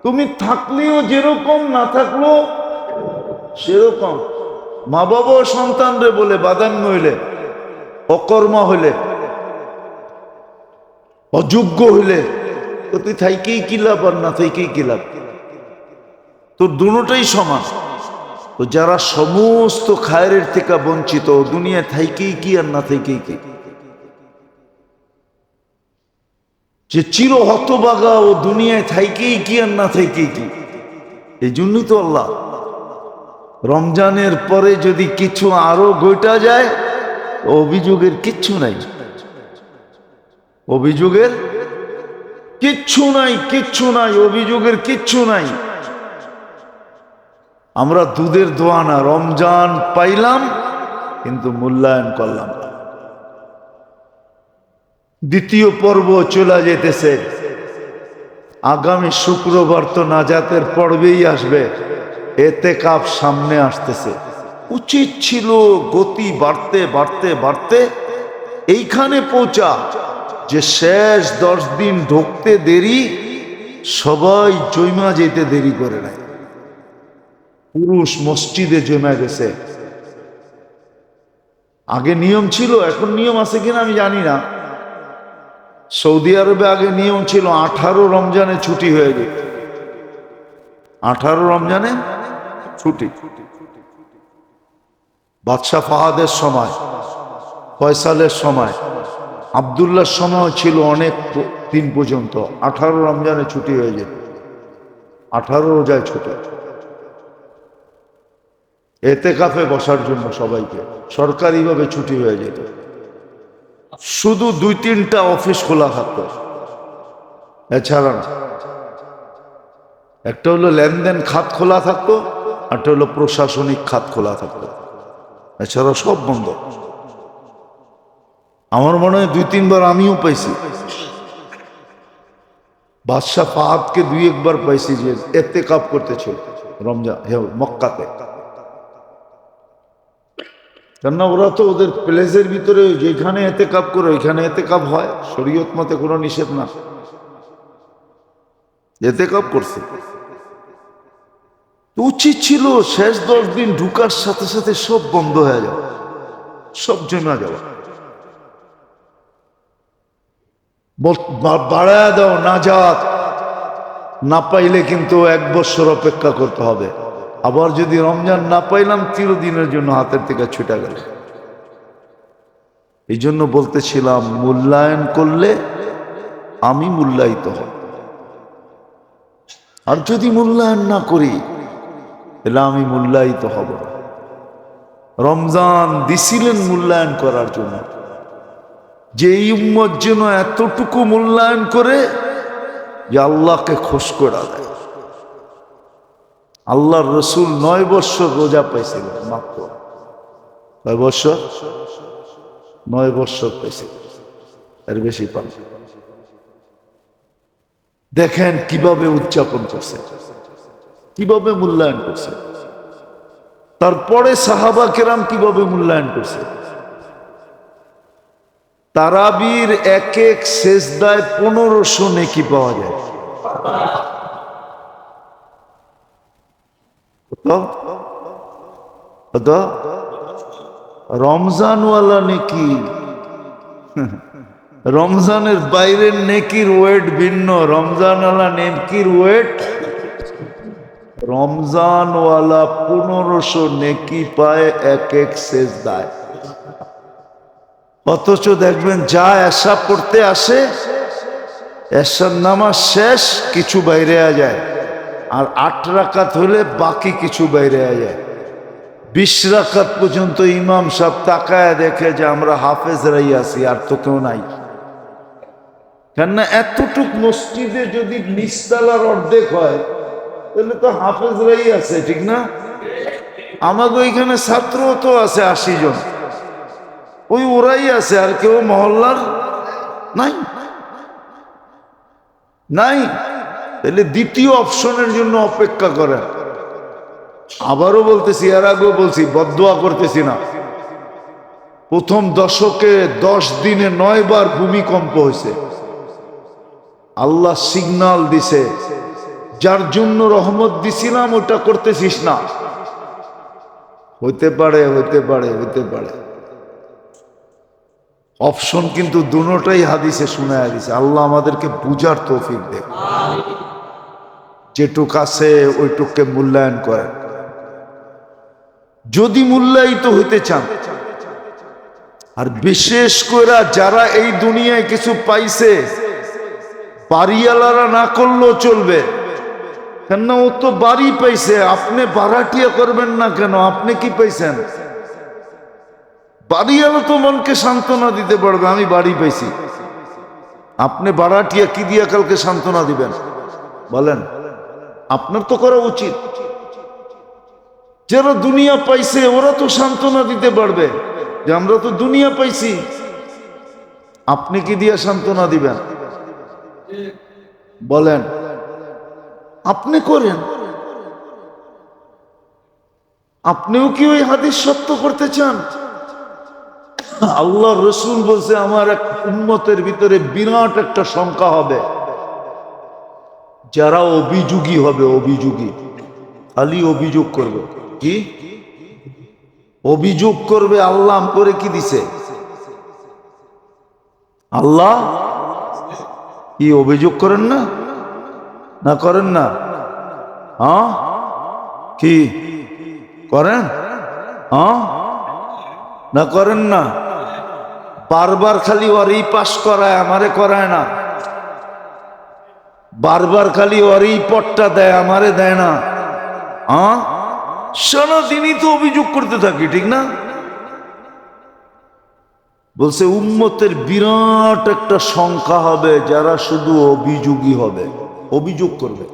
তুমি থাকলেও যেরকম, না থাকলেও সেরকম। মা বাবা সন্তান রে বলে বাদাম্য হইলে, অকর্মা হইলে, অযোগ্য হইলে, তো তুই থাইকেই কি লাভ আর না থাইকেই কি লাভ? তোর দুটোটাই সমান। তো যারা সমস্ত খায়ের থেকে বঞ্চিত, দুনিয়া থাইকেই কি আর না থাইকেই কি? যে চির হতবাগা, ও দুনিয়ায় থাইকেই কি আর না থাইকেই কি? এই জন্যই তো আল্লাহ রমজানের পরে যদি কিছু আরো ঘটা যায়, অভিযোগের কিচ্ছু নাই, অভিযোগের কিচ্ছু নাই, কিচ্ছু নাই, অভিযোগের কিচ্ছু নাই। আমরা দুধের দোয়া না, রমজান পাইলাম কিন্তু মূল্যায়ন করলাম না। দ্বিতীয় পর্ব চলে যেতেছে, আগামী শুক্রবার তো নাজাতের পর্বেই আসবে, এতেকাফ সামনে আসতেছে। উচিত ছিল গতি বাড়তে বাড়তে বাড়তে এইখানে পৌঁছা, যে শেষ 10 দিন ঢুকতে দেরি, সবাই জৈমা যেতে দেরি করে নাই। পুরুষ মসজিদে জমা গেছে। আগে নিয়ম ছিল, এখন নিয়ম আছে কিনা আমি জানি না। সৌদি আরবে আগে নিয়ম ছিল 18 রমজানে ছুটি হয়ে যেত, 18 রমজানে ছুটি। বাদশাহ ফাহাদের সময়, ফয়সালের সময়, আবদুল্লাহর সময় ছিল অনেক দিন পর্যন্ত 18 রমজানে ছুটি হয়ে যেত, 18 রোজায় ছুটি। এতেকাফে বসার জন্য সবাইকে সরকারিভাবে ছুটি হয়ে যেত। শুধু 2-3টা অফিস খোলা থাকতো, এছাড়া না। একটা হলো লেনদেন খাত খোলা থাকতো, একটা হলো প্রশাসনিক খাত খোলা থাকতো, এছাড়া সব বন্ধ। আমার মনে হয় 2-3 বার আমিও পাইছি। বাদশাহ ফাহাদকে 2-1 বার পাইছি যে এতেকাফ করতেছিল রমজান মক্কাতে। কেননা ওরা তো ওদের প্লেসের ভিতরে যেখানে এতেকাফ করে ওইখানে এতেকাফ হয়, শরীয়ত মতে কোনো নিষেধ না, এতেকাফ করছে। উচিত ছিল শেষ 10 দিন ঢুকার সাথে সাথে সব বন্ধ হয়ে যাওয়া, সব জমা যাওয়া। বাড়ায় দাও নাজাত, না পাইলে কিন্তু 1 বছর অপেক্ষা করতে হবে। আবার যদি রমজান না পাইলাম, চিরদিনের জন্য হাতের থেকে ছুটে গেল। এই জন্য বলতেছিলাম, মূল্যায়ন করলে আমি মূল্যায়িত হব, আর যদি মূল্যায়ন না করি তাহলে আমি মূল্যায়িত হব। রমজান দিছিলেন মূল্যায়ন করার জন্য, যে এই উম্মত যেন এতটুকু মূল্যায়ন করে যে আল্লাহকে খুশ করে দেয়। আল্লাহর রসুল 9 বছর রোজা পাইছিলেন, মাত্র 9 বছর, 9 বছর পাইছিলেন, এর বেশি পান। দেখেন কিভাবে উদযাপন করছে, কিভাবে মূল্যায়ন করছে। তারপরে সাহাবা কেরাম কিভাবে মূল্যায়ন করছে। তারাবির এক এক সেজদায় 1500 নেকি পাওয়া যায়। কত? রমজানওয়ালা নেকি, রমজানের বাইরের নেকির ওয়েট ভিন্ন, রমজানওয়ালা নেকির ওয়েট। রমজানওয়ালা 1500 নেকি পায় এক এক সেজদায়। অথচ দেখবেন যা এশা পড়তে আসে, এশার নামাজ শেষ, কিছু বাইরে যায়, আর 8 রাকাত হলে বাকি কিছু বাইরে যায়। 20 রাকাত পর্যন্ত ইমাম সাহেব তাকায় দেখে যে আমরা হাফেজরাই আছি, আর তো কেউ নাই। কেননা এতটুক মসজিদে যদি নিচতলার অর্ধেক হয় তাহলে তো হাফেজরাই আছে, ঠিক না? আমাদের ওইখানে ছাত্র তো আছে 80 জন, ওই ওরাই আছে, আর কেউ মহল্লার নাই নাই। তাহলে দ্বিতীয় অপশনের জন্য অপেক্ষা করেন। আবারও বলতেছি, এর আগেও বলছি, বদদোয়া করতেছি না। প্রথম দশকে 10 দিনে 9 বার ভূমিকম্প হয়েছে। আল্লাহ সিগন্যাল দিছে, যার জন্য রহমত দিছিলাম ওটা করতেছিস না। হইতে পারে হইতে পারে হইতে পারে, অপশন কিন্তু দুটোটাই হাদিসে শুনায়া দিছে। আল্লাহ আমাদেরকে বুঝার তৌফিক দেয়, যেটুক আছে ওইটুককে মূল্যায়ন করে। যদি মূল্যায়িত হইতে চান, আর বিশেষ করে যারা এই দুনিয়ায় কিছু পাইছে, বাড়িওয়ালারা না করলেও চলবে, কেন ও তো বাড়ি পাইছে। আপনি ভাড়াটিয়া করবেন না কেন? আপনি কি পাইছেন? বাড়িওয়ালা তো মনকে সান্ত্বনা দিতে পারবে, আমি বাড়ি পাইছি। আপনি ভাড়াটিয়া কি দিয়া কালকে সান্ত্বনা দিবেন বলেন? আপনার তো করা উচিত। যারা দুনিয়া পাইছে ওরা তো সান্ত্বনা দিতে পারবে যে আমরা তো দুনিয়া পাইছি। আপনি কি দিয়া সান্ত্বনা দিবেন বলেন? আপনি করেন। আপনিও কি ওই হাদিস সত্য করতে চান? আল্লাহ রসুল বলছে, আমার এক উম্মতের ভিতরে বিরাট একটা সংখ্যা হবে যারা অভিযোগী হবে। অভিযোগী, খালি অভিযোগ করবে। কি অভিযোগ করবে? আল্লাহ করে কি দিছে? আল্লাহ কি অভিযোগ করেন না? না করেন না? হ্যাঁ, কি করেন? হ্যাঁ না করেন না? বারবার খালি ওরই পাস করায়, আমারে করায় না। বারবার খালি ওরই পটটা দেয়, আমারে দেয় না। হ্যাঁ, সারাদিনই তো অভিযোগ করতে থাকি, ঠিক না? বলছে উম্মতের বিরাট একটা সংখ্যা হবে যারা শুধু অভিযোগী হবে, অভিযোগ করবে।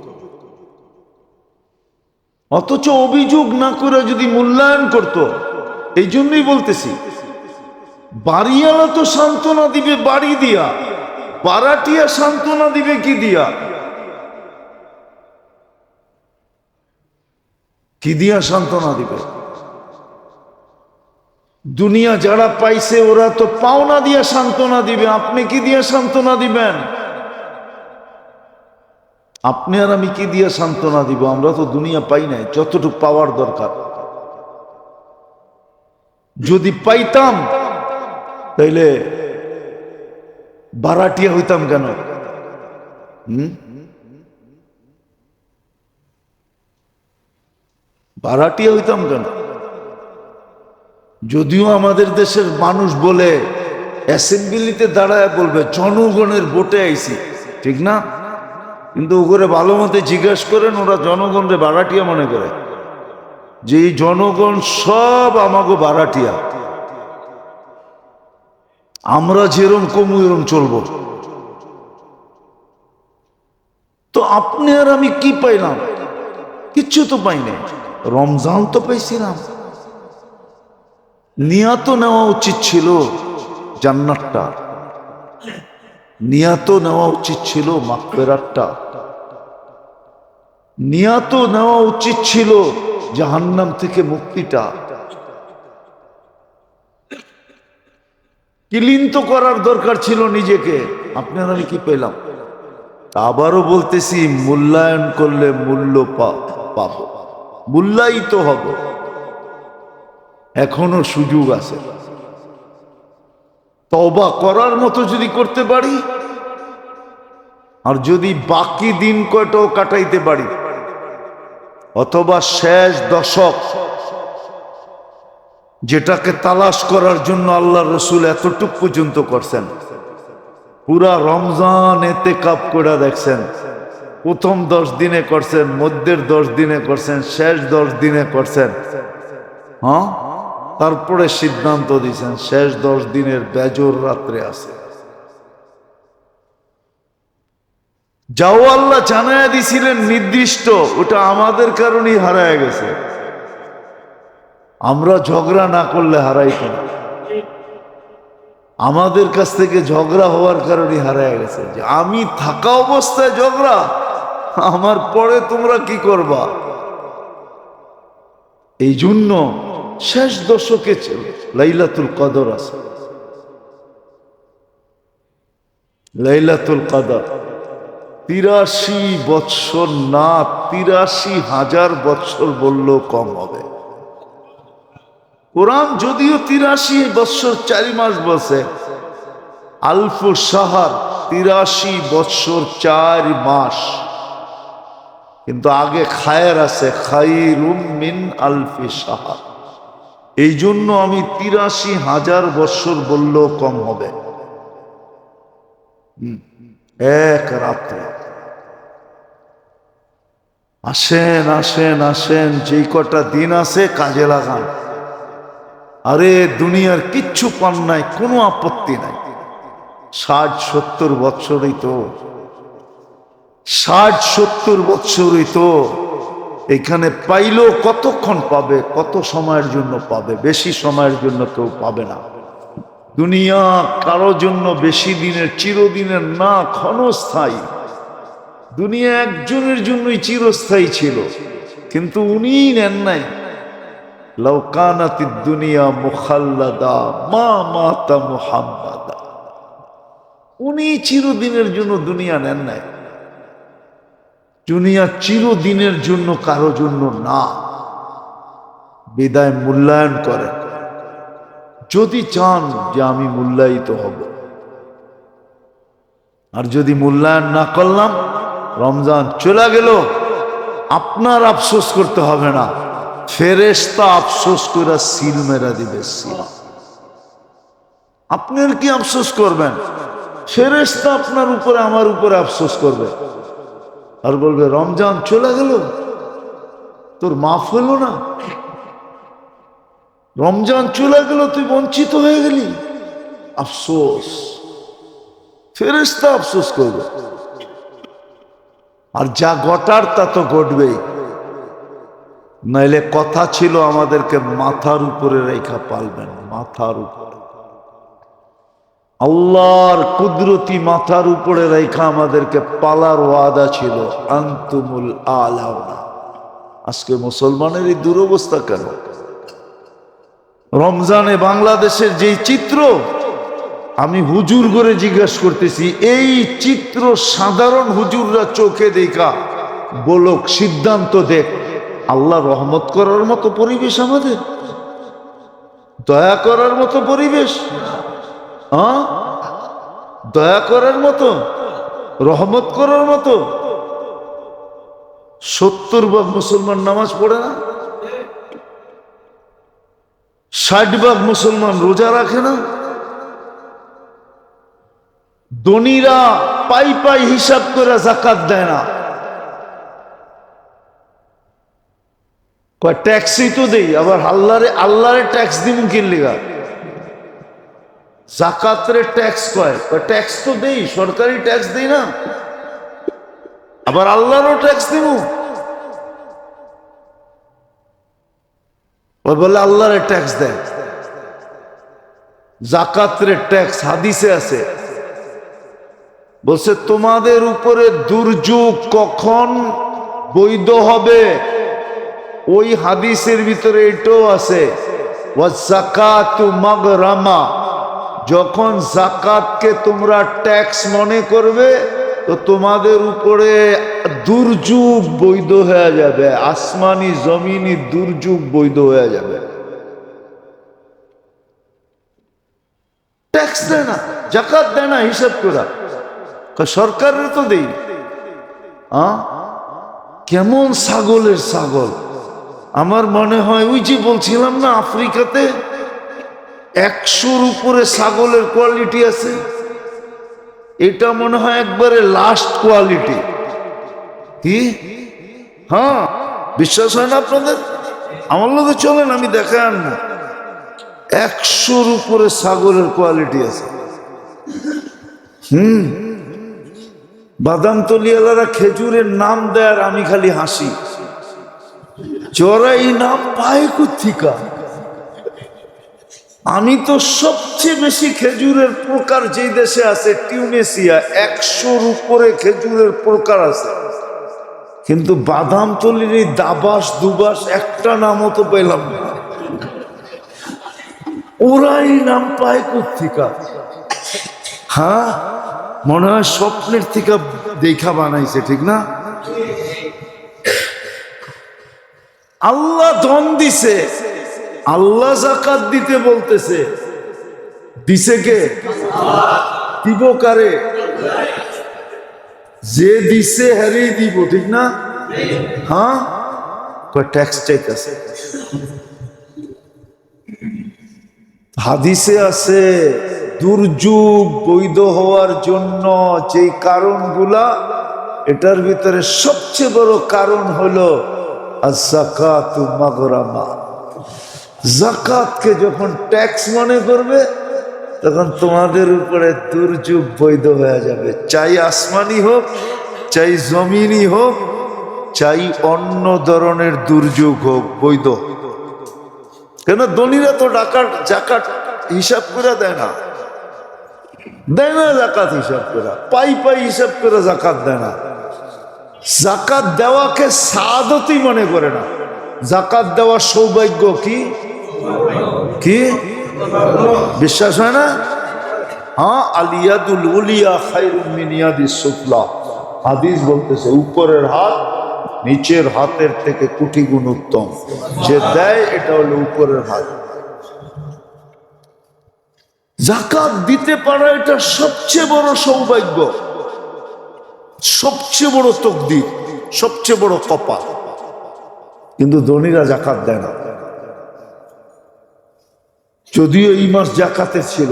অথচ অভিযোগ না করে যদি মূল্যায়ন করত, এই জন্যই বলতেছি, বাড়িওয়ালা তো সান্ত্বনা দিবে বাড়ি দিয়া, বারাটিয়া সান্ত্বনা দিবে কি দিয়া? কি দিয়া সান্ত্বনা দিবে? দুনিয়া যারা পাইছে ওরা তো পাওনা দিয়া সান্ত্বনা দিবে। আপনি কি দিয়া সান্ত্বনা দিবেন? আপনি আর আমি কি দিয়া সান্ত্বনা দিব? আমরা তো দুনিয়া পাই নাই যতটুকু পাওয়ার দরকার। যদি পাইতাম তাইলে বারাটিয়া হইতাম কেন? বারাটিয়া হইতাম কেন? যদিও আমাদের দেশের মানুষ বলে, অ্যাসেম্বলিতে দাঁড়ায় বলবে জনগণের ভোটে আইছি, ঠিক না? কিন্তু ওগুলো ভালো মতে জিজ্ঞেস করেন, ওরা জনগণরে বারাটিয়া মনে করে, যে এই জনগণ সব আমাগো বারাটিয়া, আমরা যেরম কমু এরম চলবো। তো আপনি আর আমি কি পাইলাম? কিচ্ছু তো পাই নাই। রমজান তো পাইছিলাম। নিয়াত নেওয়া উচিত ছিল জান্নাতটা, নিয়াত নেওয়া উচিত ছিল মাগফিরাতটা, নিয়াত নেওয়া উচিত ছিল জাহান্নাম থেকে মুক্তিটা। ক্লিন তো করার দরকার ছিল নিজেকে। আপনারা আমি কি পেলাম? আবারও বলতেছি, মূল্যায়ন করলে মূল্য পাবো, মূল্যায়িত হব। এখনো সুযোগ আছে। তওবা করার মতো যদি করতে পারি, আর যদি বাকি দিন কয়টাও কাটাইতে পারি, অথবা শেষ দশক যেটাকে তালাশ করার জন্য আল্লাহ রসুল এতটুক পর্যন্ত করছেন, পুরা রমজান এতেকাব করে দেখছেন, প্রথম 10 দিনে করছেন, মধ্যের 10 দিনে করছেন, শেষ 10 দিনে করছেন, হ্যাঁ? তারপরে সিদ্ধান্ত দিয়েছেন শেষ 10 দিনের বেজর রাত্রে আছে। যাও আল্লাহ জানায়া দিছিলেন নির্দিষ্ট, ওটা আমাদের কারণেই হারায় গেছে। আমরা ঝগড়া না করলে হারাইতো না, আমাদের কাছ থেকে ঝগড়া হওয়ার কারণে হারায় গেছে। যে আমি থাকা অবস্থায় ঝগড়া, আমার পরে তোমরা কি করবা? এই জন্য শেষ দশকে লাইলাতুল কদর আছে। লাইলাতুল কদর 83 বৎসর না, 83,000 বৎসর বললেও কম হবে। কোরআন যদিও 83 বৎসর 4 মাস বলছে, আলফু শাহর 83 বৎসর 4 মাস, কিন্তু আগে খায়ের আছে, খায়রুম মিন আলফি শাহর। এই জন্য আমি 83,000 বৎসর বললেও কম হবে। এক রাত্রে আসেন আসেন আসেন, যেই কটা দিন আছে কাজে লাগান। আরে দুনিয়ার কিচ্ছু পান নাই, কোনো আপত্তি নাই। 60-70 বৎসরই তো, 60-70 বৎসরই তো। এখানে পাইলেও কতক্ষণ পাবে, কত সময়ের জন্য পাবে? বেশি সময়ের জন্য কেউ পাবে না। দুনিয়া কারো জন্য বেশি দিনের, চিরদিনের না, ক্ষণস্থায়ী। দুনিয়া একজনের জন্যই চিরস্থায়ী ছিল, কিন্তু উনি নেন নাই। লাউ কানাতিদ দুনিয়া মুখাল্লাদা মা মাতা মুহাম্মাদা। উনি চিরদিনের জন্য দুনিয়া নেন নাই। দুনিয়া চিরদিনের জন্য কারো জন্য না। বিদায় মূল্যায়ন করেন যদি চান যে আমি মূল্যায়িত হব। আর যদি মূল্যায়ন না করলাম, রমজান চলে গেল, আপনার আফসোস করতে হবে না, ফেরেশতা আফসোস করে সিল মেরা দিবে, সিল। আপনি আর কি আফসোস করবেন? ফেরেশতা আপনার উপরে, আমার উপরে আফসোস করবে আর বলবে রমজান চলে গেল, তোর মাফ হলো না, রমজান চলে গেল, তুই বঞ্চিত হয়ে গেলি। আফসোস, ফেরেশতা আফসোস করবে। আর যা ঘটার তা তো ঘটবেই, নাইলে কথা ছিল আমাদেরকে মাথার উপরে রেখা পালবেন, মাথার উপরে। আল্লাহর কুদরতি মাথার উপরে রেখা আমাদেরকে পালার ওয়াদা ছিল, আনতুমুল আলাউনা। আজকে মুসলমানের এই দুরবস্থা কেন? রমজানে বাংলাদেশের যেই চিত্র, আমি হুজুর করে জিজ্ঞাসা করতেছি, এই চিত্র সাধারণ হুজুররা চোখে দেখা বলক, সিদ্ধান্ত দেখ, আল্লাহ রহমত করার মতো পরিবেশ আমাদের, দয়া করার মতো পরিবেশ, হ্যাঁ, দয়া করার মতো, রহমত করার মতো। 70% মুসলমান নামাজ পড়ে না, 60% মুসলমান রোজা রাখে না। ধনীরা পাই পাই হিসাব করে যাকাত দেয় না। ট্যাক্সই তো দেই, আবার আল্লাহরে ট্যাক্স দিব কি লিগা? যাকাতরে ট্যাক্স কয়, ট্যাক্স তো দেই, সরকারি ট্যাক্স দেই না, আবার আল্লাহরও ট্যাক্স দিব। ওই বলে আল্লাহরে ট্যাক্স দেয়, যাকাতরে ট্যাক্স। হাদিসে আছে, বলছে তোমাদের উপরে দুর্যোগ কখন বৈধ হবে, ওই হাদিসের ভিতরে এটাও আছে, ওয়াযাকাতু মাগরামা। যখন যাকাতকে তোমরা ট্যাক্স মনে করবে, তো তোমাদের উপরে দুর্যোগ বৈধ হয়ে যাবে, আসমানি জমিনি দুর্যোগ বৈধ হয়ে যাবে। ট্যাক্স দেয় না, যাকাত দেয় না, হিসাব করা সরকারের তো দেই। কেমন ছাগলের ছাগল। আমার মনে হয় ওই যে বলছিলাম না, আফ্রিকাতে 100-র উপরে ছাগলের কোয়ালিটি আছে, এটা মনে হয় একবারে লাস্ট কোয়ালিটি। কি? হ্যাঁ, বিশ্বাস হয় না আপনাদের? আমার লোকে চলেন, আমি দেখাই আন না। 100-র উপরে ছাগলের কোয়ালিটি আছে। বাদাম তলিয়ালারা খেজুরের নাম দেয় আর আমি খালি হাসি। চড়াই নাম পায় কোত্থেকা? আমি তো সবচেয়ে বেশি খেজুরের প্রকার যেই দেশে আছে টিউনেশিয়া, 100-র উপরে খেজুরের প্রকার আছে, কিন্তু বাদাম তলির এই দাবাস দুবাস একটা নামও তো পেলাম না। ওরাই নাম পায় কোত্থেকা? হ্যাঁ, মনে হয় স্বপ্নের থেকে দেখা বানাইছে, ঠিক না? আল্লাহ ধন দিছে, আল্লাহ যাকাত দিতে বলতেছে, দিছে কে? দিব কারে? যে দিছে হ্যারেই দিব, ঠিক না? হ্যাঁ, ট্যাক্স চাইতেছে। হাদিসে আছে দুর্যোগ বৈধ হওয়ার জন্য যেই কারণগুলা, এটার ভিতরে সবচেয়ে বড় কারণ হলো আয-যাকাতু মাগরামা। যাকাতকে যখন ট্যাক্স মনে করবে তখন তোমাদের উপরে দুর্যোগ বৈধ হয়ে যাবে, চাই আসমানি হোক, চাই জমিনি হোক, চাই অন্য ধরনের দুর্যোগ হোক, বৈধ। কেন? ধনীরা তো জাকাত হিসাব করে দেয় না, জাকাত হিসাব করে, পাই হিসাব করে জাকাত দেয় না। জাকাত দেওয়াকে সাদতই মনে করে না, জাকাত দেওয়া সৌভাগ্য। কি কি বিশ্বাস হয় না? হ্যাঁ, আলিয়াদুল উলিয়া খায়রুম মিন ইয়াদিস সুফলা। হাদিস বলতেছে উপরের হাত নিচের হাতের থেকে কোটি গুণ উত্তম। যে দেয় এটা হলো উপরের হাত। যাকাত দিতে পারা এটা সবচেয়ে বড় সৌভাগ্য, সবচেয়ে বড় তকদির, সবচেয়ে বড় কপাল। কিন্তু ধনীরা যাকাত দেয় না। যদিও এই মাস যাকাতের ছিল,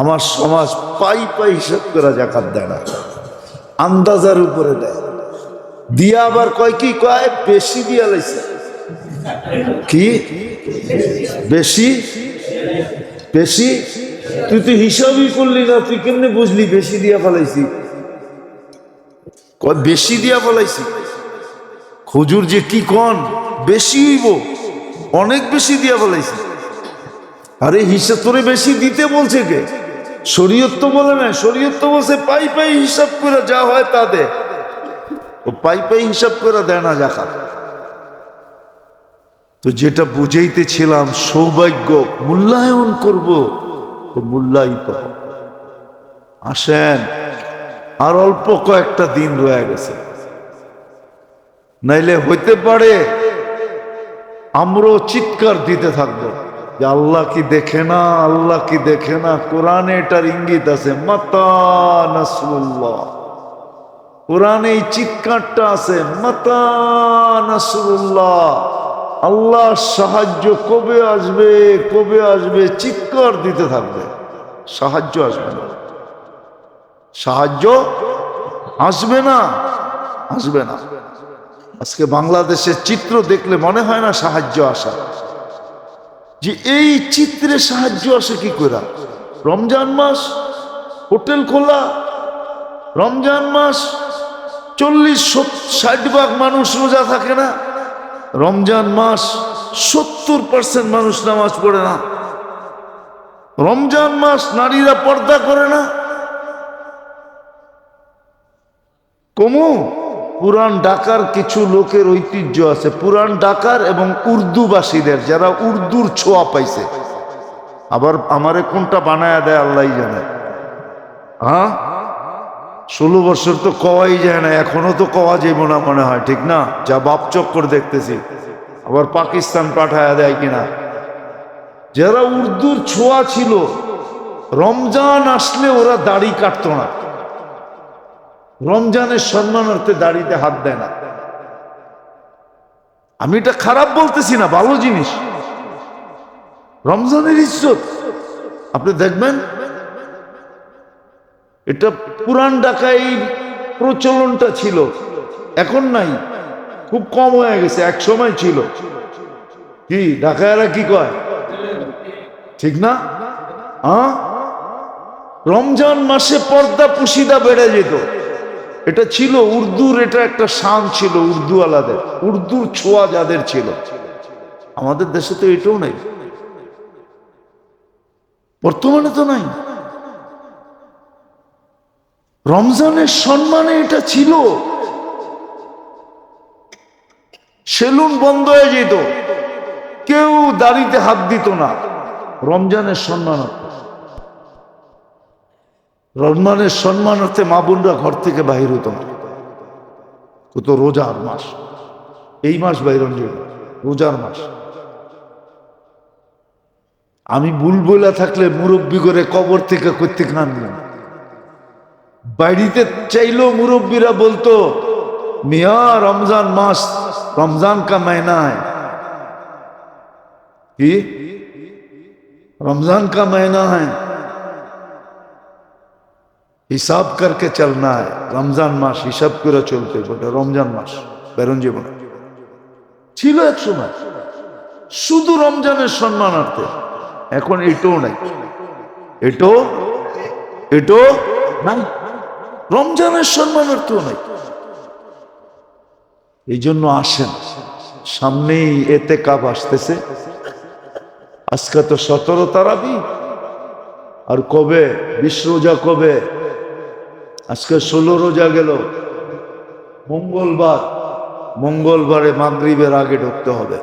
আমার সমাজ পাই হিসাব করে যাকাত দেয় না, আন্দাজার উপরে দেয়। দিয়া আবার কয় কি? কয় বেশি দিয়া লাইছে। কি বেশি? বেশি? তুই তো হিসাবই করলি না, তুই কেমনে বুঝলি বেশি দিয়া ফেলাইছি? কয় বেশি দিয়া ফেলাইছি। হুজুর যে কি কন, বেশি হইব, অনেক বেশি দিয়া ফেলাইছি। আরে হিসাব তোরে বেশি দিতে বলছে কে? শরীয়ত তো বলে না, শরীয়ত তো বলছে পাই হিসাব করে যা হয় তা দে। ও পাই হিসাব করে দেয় না যাকাত। তো যেটা বুঝাইতেছিলাম, সৌভাগ্য মূল্যায়ন করব, তো মূল্যায়িত। আসেন, আর অল্প কয়েকটা দিন রয়ে গেছে, নাইলে হইতে পারে আমরাও চিৎকার দিতে থাকবো যে আল্লাহ কি দেখে না, আল্লাহ কি দেখে না। কোরআনে এটার ইঙ্গিত আছে, মাতা নাসরুল্লাহ। কোরআনে এই চিৎকারটা আছে, মাতা নাসরুল্লাহ। আল্লাহর সাহায্য কবে আসবে, কবে আসবে, চিৎকার দিতে থাকবে। সাহায্য আসবে না, সাহায্য আসবে না, আসবে না। আজকে বাংলাদেশের চিত্র দেখলে মনে হয় না সাহায্য আসা, যে এই চিত্রে সাহায্য আসে কি করে? রমজান মাস, হোটেল খোলা, রমজান মাস 40-60 ভাগ মানুষ রোজা থাকে না, রমজান মাস 70% মানুষ নামাজ পড়ে না, রমজান মাস নারীরা পর্দা করে না। কমু পুরান ঢাকার কিছু লোকের ঐতিহ্য আছে, পুরান ঢাকার এবং উর্দুবাসীদের, যারা উর্দুর ছোঁয়া পাইছে। আবার আমারে কোনটা বানায় দেয় আল্লাহ জানে। হ্যাঁ, 16 বছর তো কওয়াই যায় না, এখনো তো কওয়া যাইব না মনে হয়, ঠিক না? যা বাপ চক্কর দেখতেছি, আবার পাকিস্তান পাঠায় দেয় কিনা। যারা উর্দুর ছোঁয়া ছিল, রমজান আসলে ওরা দাড়ি কাটতো না, রমজানের সম্মানার্থে দাড়িতে হাত দেয় না। আমি এটা খারাপ বলতেছি না, ভালো জিনিস, রমজানের ইজ্জত। আপনি দেখবেন এটা পুরান ঢাকায় এই প্রচলনটা ছিল। এখন নাই, খুব কম হয়ে গেছে, এক সময় ছিল। কি ঢাকায়রা কি কয়, ঠিক না? রমজান মাসে পর্দা পুশিদা বেড়ে যেত, এটা ছিল উর্দুর, এটা একটা শান ছিল উর্দু আলাদের, উর্দুর ছোঁয়া যাদের ছিল। আমাদের দেশে তো এটাও নাই, বর্তমানে তো নাই। রমজানের সম্মানে এটা ছিল। সেলুন বন্ধ হয়ে যেত, কেউ দাড়িতে হাত দিত না, রমজানের সম্মানার্থে। রমজানের সম্মানার্থে মা বোনরা ঘর থেকে বাহির হতো না। কত রোজার মাস, এই মাস বাইরন যাবে, রোজার মাস। আমি বুলবুলা থাকলে মুরব্বী করে কবর থেকে করতে আনলাম, বাড়িতে চাইলেও মুরব্বীরা বলতো মিয়া রমজান মাস, रमजान का महीना है कि रमजान का महीना है, हिसाब करके चलना है, रमजान मास हिसाब করে চলতে বলে, রমজান মাস বেরোন জীবন ছিল এক সময় শুধু রমজানের সম্মানার্থে। এখন এটাও নাই, এটাও নাই, রমজানের সম্মানার্থেও নাই। এই জন্য আসেন, সামনেই এতেকাব আসতেছে। আজকে তো 17 তারাবি, আর কবে 20 রোজা, কবে আজকে 16 রোজা গেল, মঙ্গলবার, মঙ্গলবারে মাগরিবের আগে ঢুকতে হবে।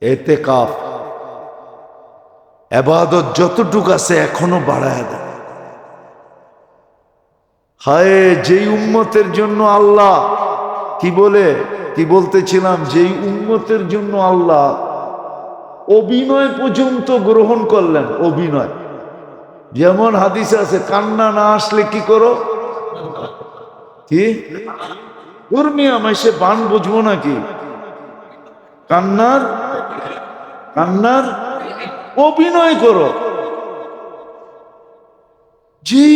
এতেকাব ইবাদত যতটুক আছে এখনো বাড়ায় দেয়। হায় যেই উম্মতের জন্য আল্লাহ কি বলতেছিলাম, যেই উম্মতের জন্য আল্লাহ অভিনয় পর্যন্ত গ্রহণ করলেন, অভিনয়। যেমন হাদিসে আছে কান্না না আসলে কি করো, কি ধর্মীয় মাসে বান বুঝবো নাকি, কান্নার অভিনয় করো। যে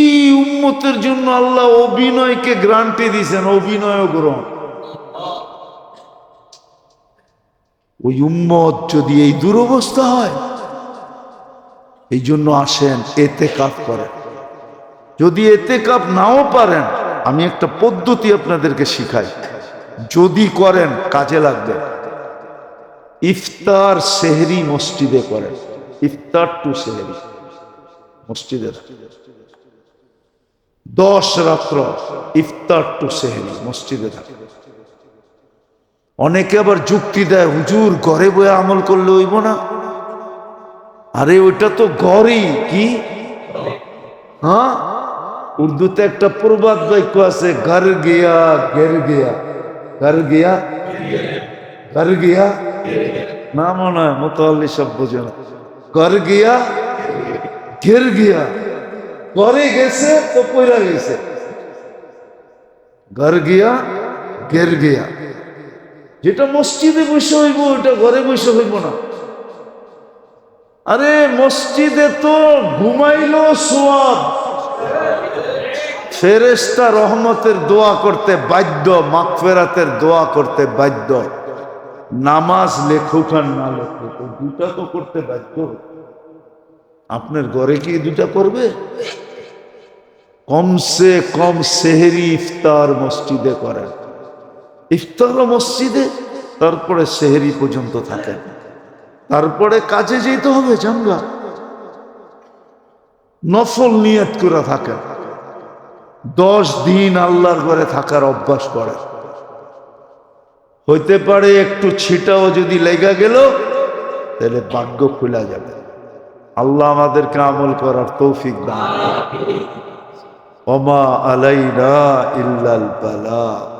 উম্মতের জন্য আল্লাহ অভিনয়কে গ্রান্টি দিয়েছেন, অভিনয় গ্রহণ, ওই উম্মত যদি এই দুরবস্থা হয়, এই জন্য আসেন এতেকাফ করেন। যদি এতেকাফ নাও পারেন, আমি একটা পদ্ধতি আপনাদেরকে শিখাই, যদি করেন কাজে লাগবে। ইফতার সেহরি মসজিদে করেন, ইফতার টু সেহরি মসজিদে, 10 রাত্র ইফতার টু সেহরি মসজিদে থাকে। অনেকে আবার যুক্তি দেয় হুজুর ঘরে বয়ে আমল করলে হইব না। আরে ওইটা তো ঘরই, কি হ্যাঁ, উর্দুতে একটা প্রবাদ বাক্য আছে, ঘর গিয়া ঘের গিয়া, ঘর গিয়া ঘর গিয়া, না মনে হয় মোতাল্লি সব বোঝে না। ঘর গিয়া ঘের গিয়া, ঘরে গেছে তো পয়রা গেছে, ঘর গিয়া ঘের গিয়া। যেটা মসজিদে বসে হইব ওটা ঘরে বসে হইব না। আরে মসজিদে তো ঘুমাইলো সোয়াব, ফেরেশতা রহমতের দোয়া করতে বাধ্য, মাগফিরাতের দোয়া করতে বাধ্য। নামাজ লেখুক আর না লেখুক, দুটা তো করতে বাধ্য। আপনার ঘরে কি দুটা করবে? কমসে কম সেহরি ইফতার মসজিদে করেন, ইফতার মসজিদে, তারপরে সেহরি পর্যন্ত থাকেন, তারপরে কাজে যেতে হবে জানগা, নফল নিয়ত করে থাকেন। 10 দিন আল্লাহর ঘরে থাকার অভ্যাস করে। হইতে পারে একটু ছিটাও যদি লেগা গেল, তাহলে ভাগ্য খুলে যাবে। আল্লাহ আমাদেরকে আমল করার তৌফিক দান করুন। ওমা আলাইনা ইল্লাল বালাগ।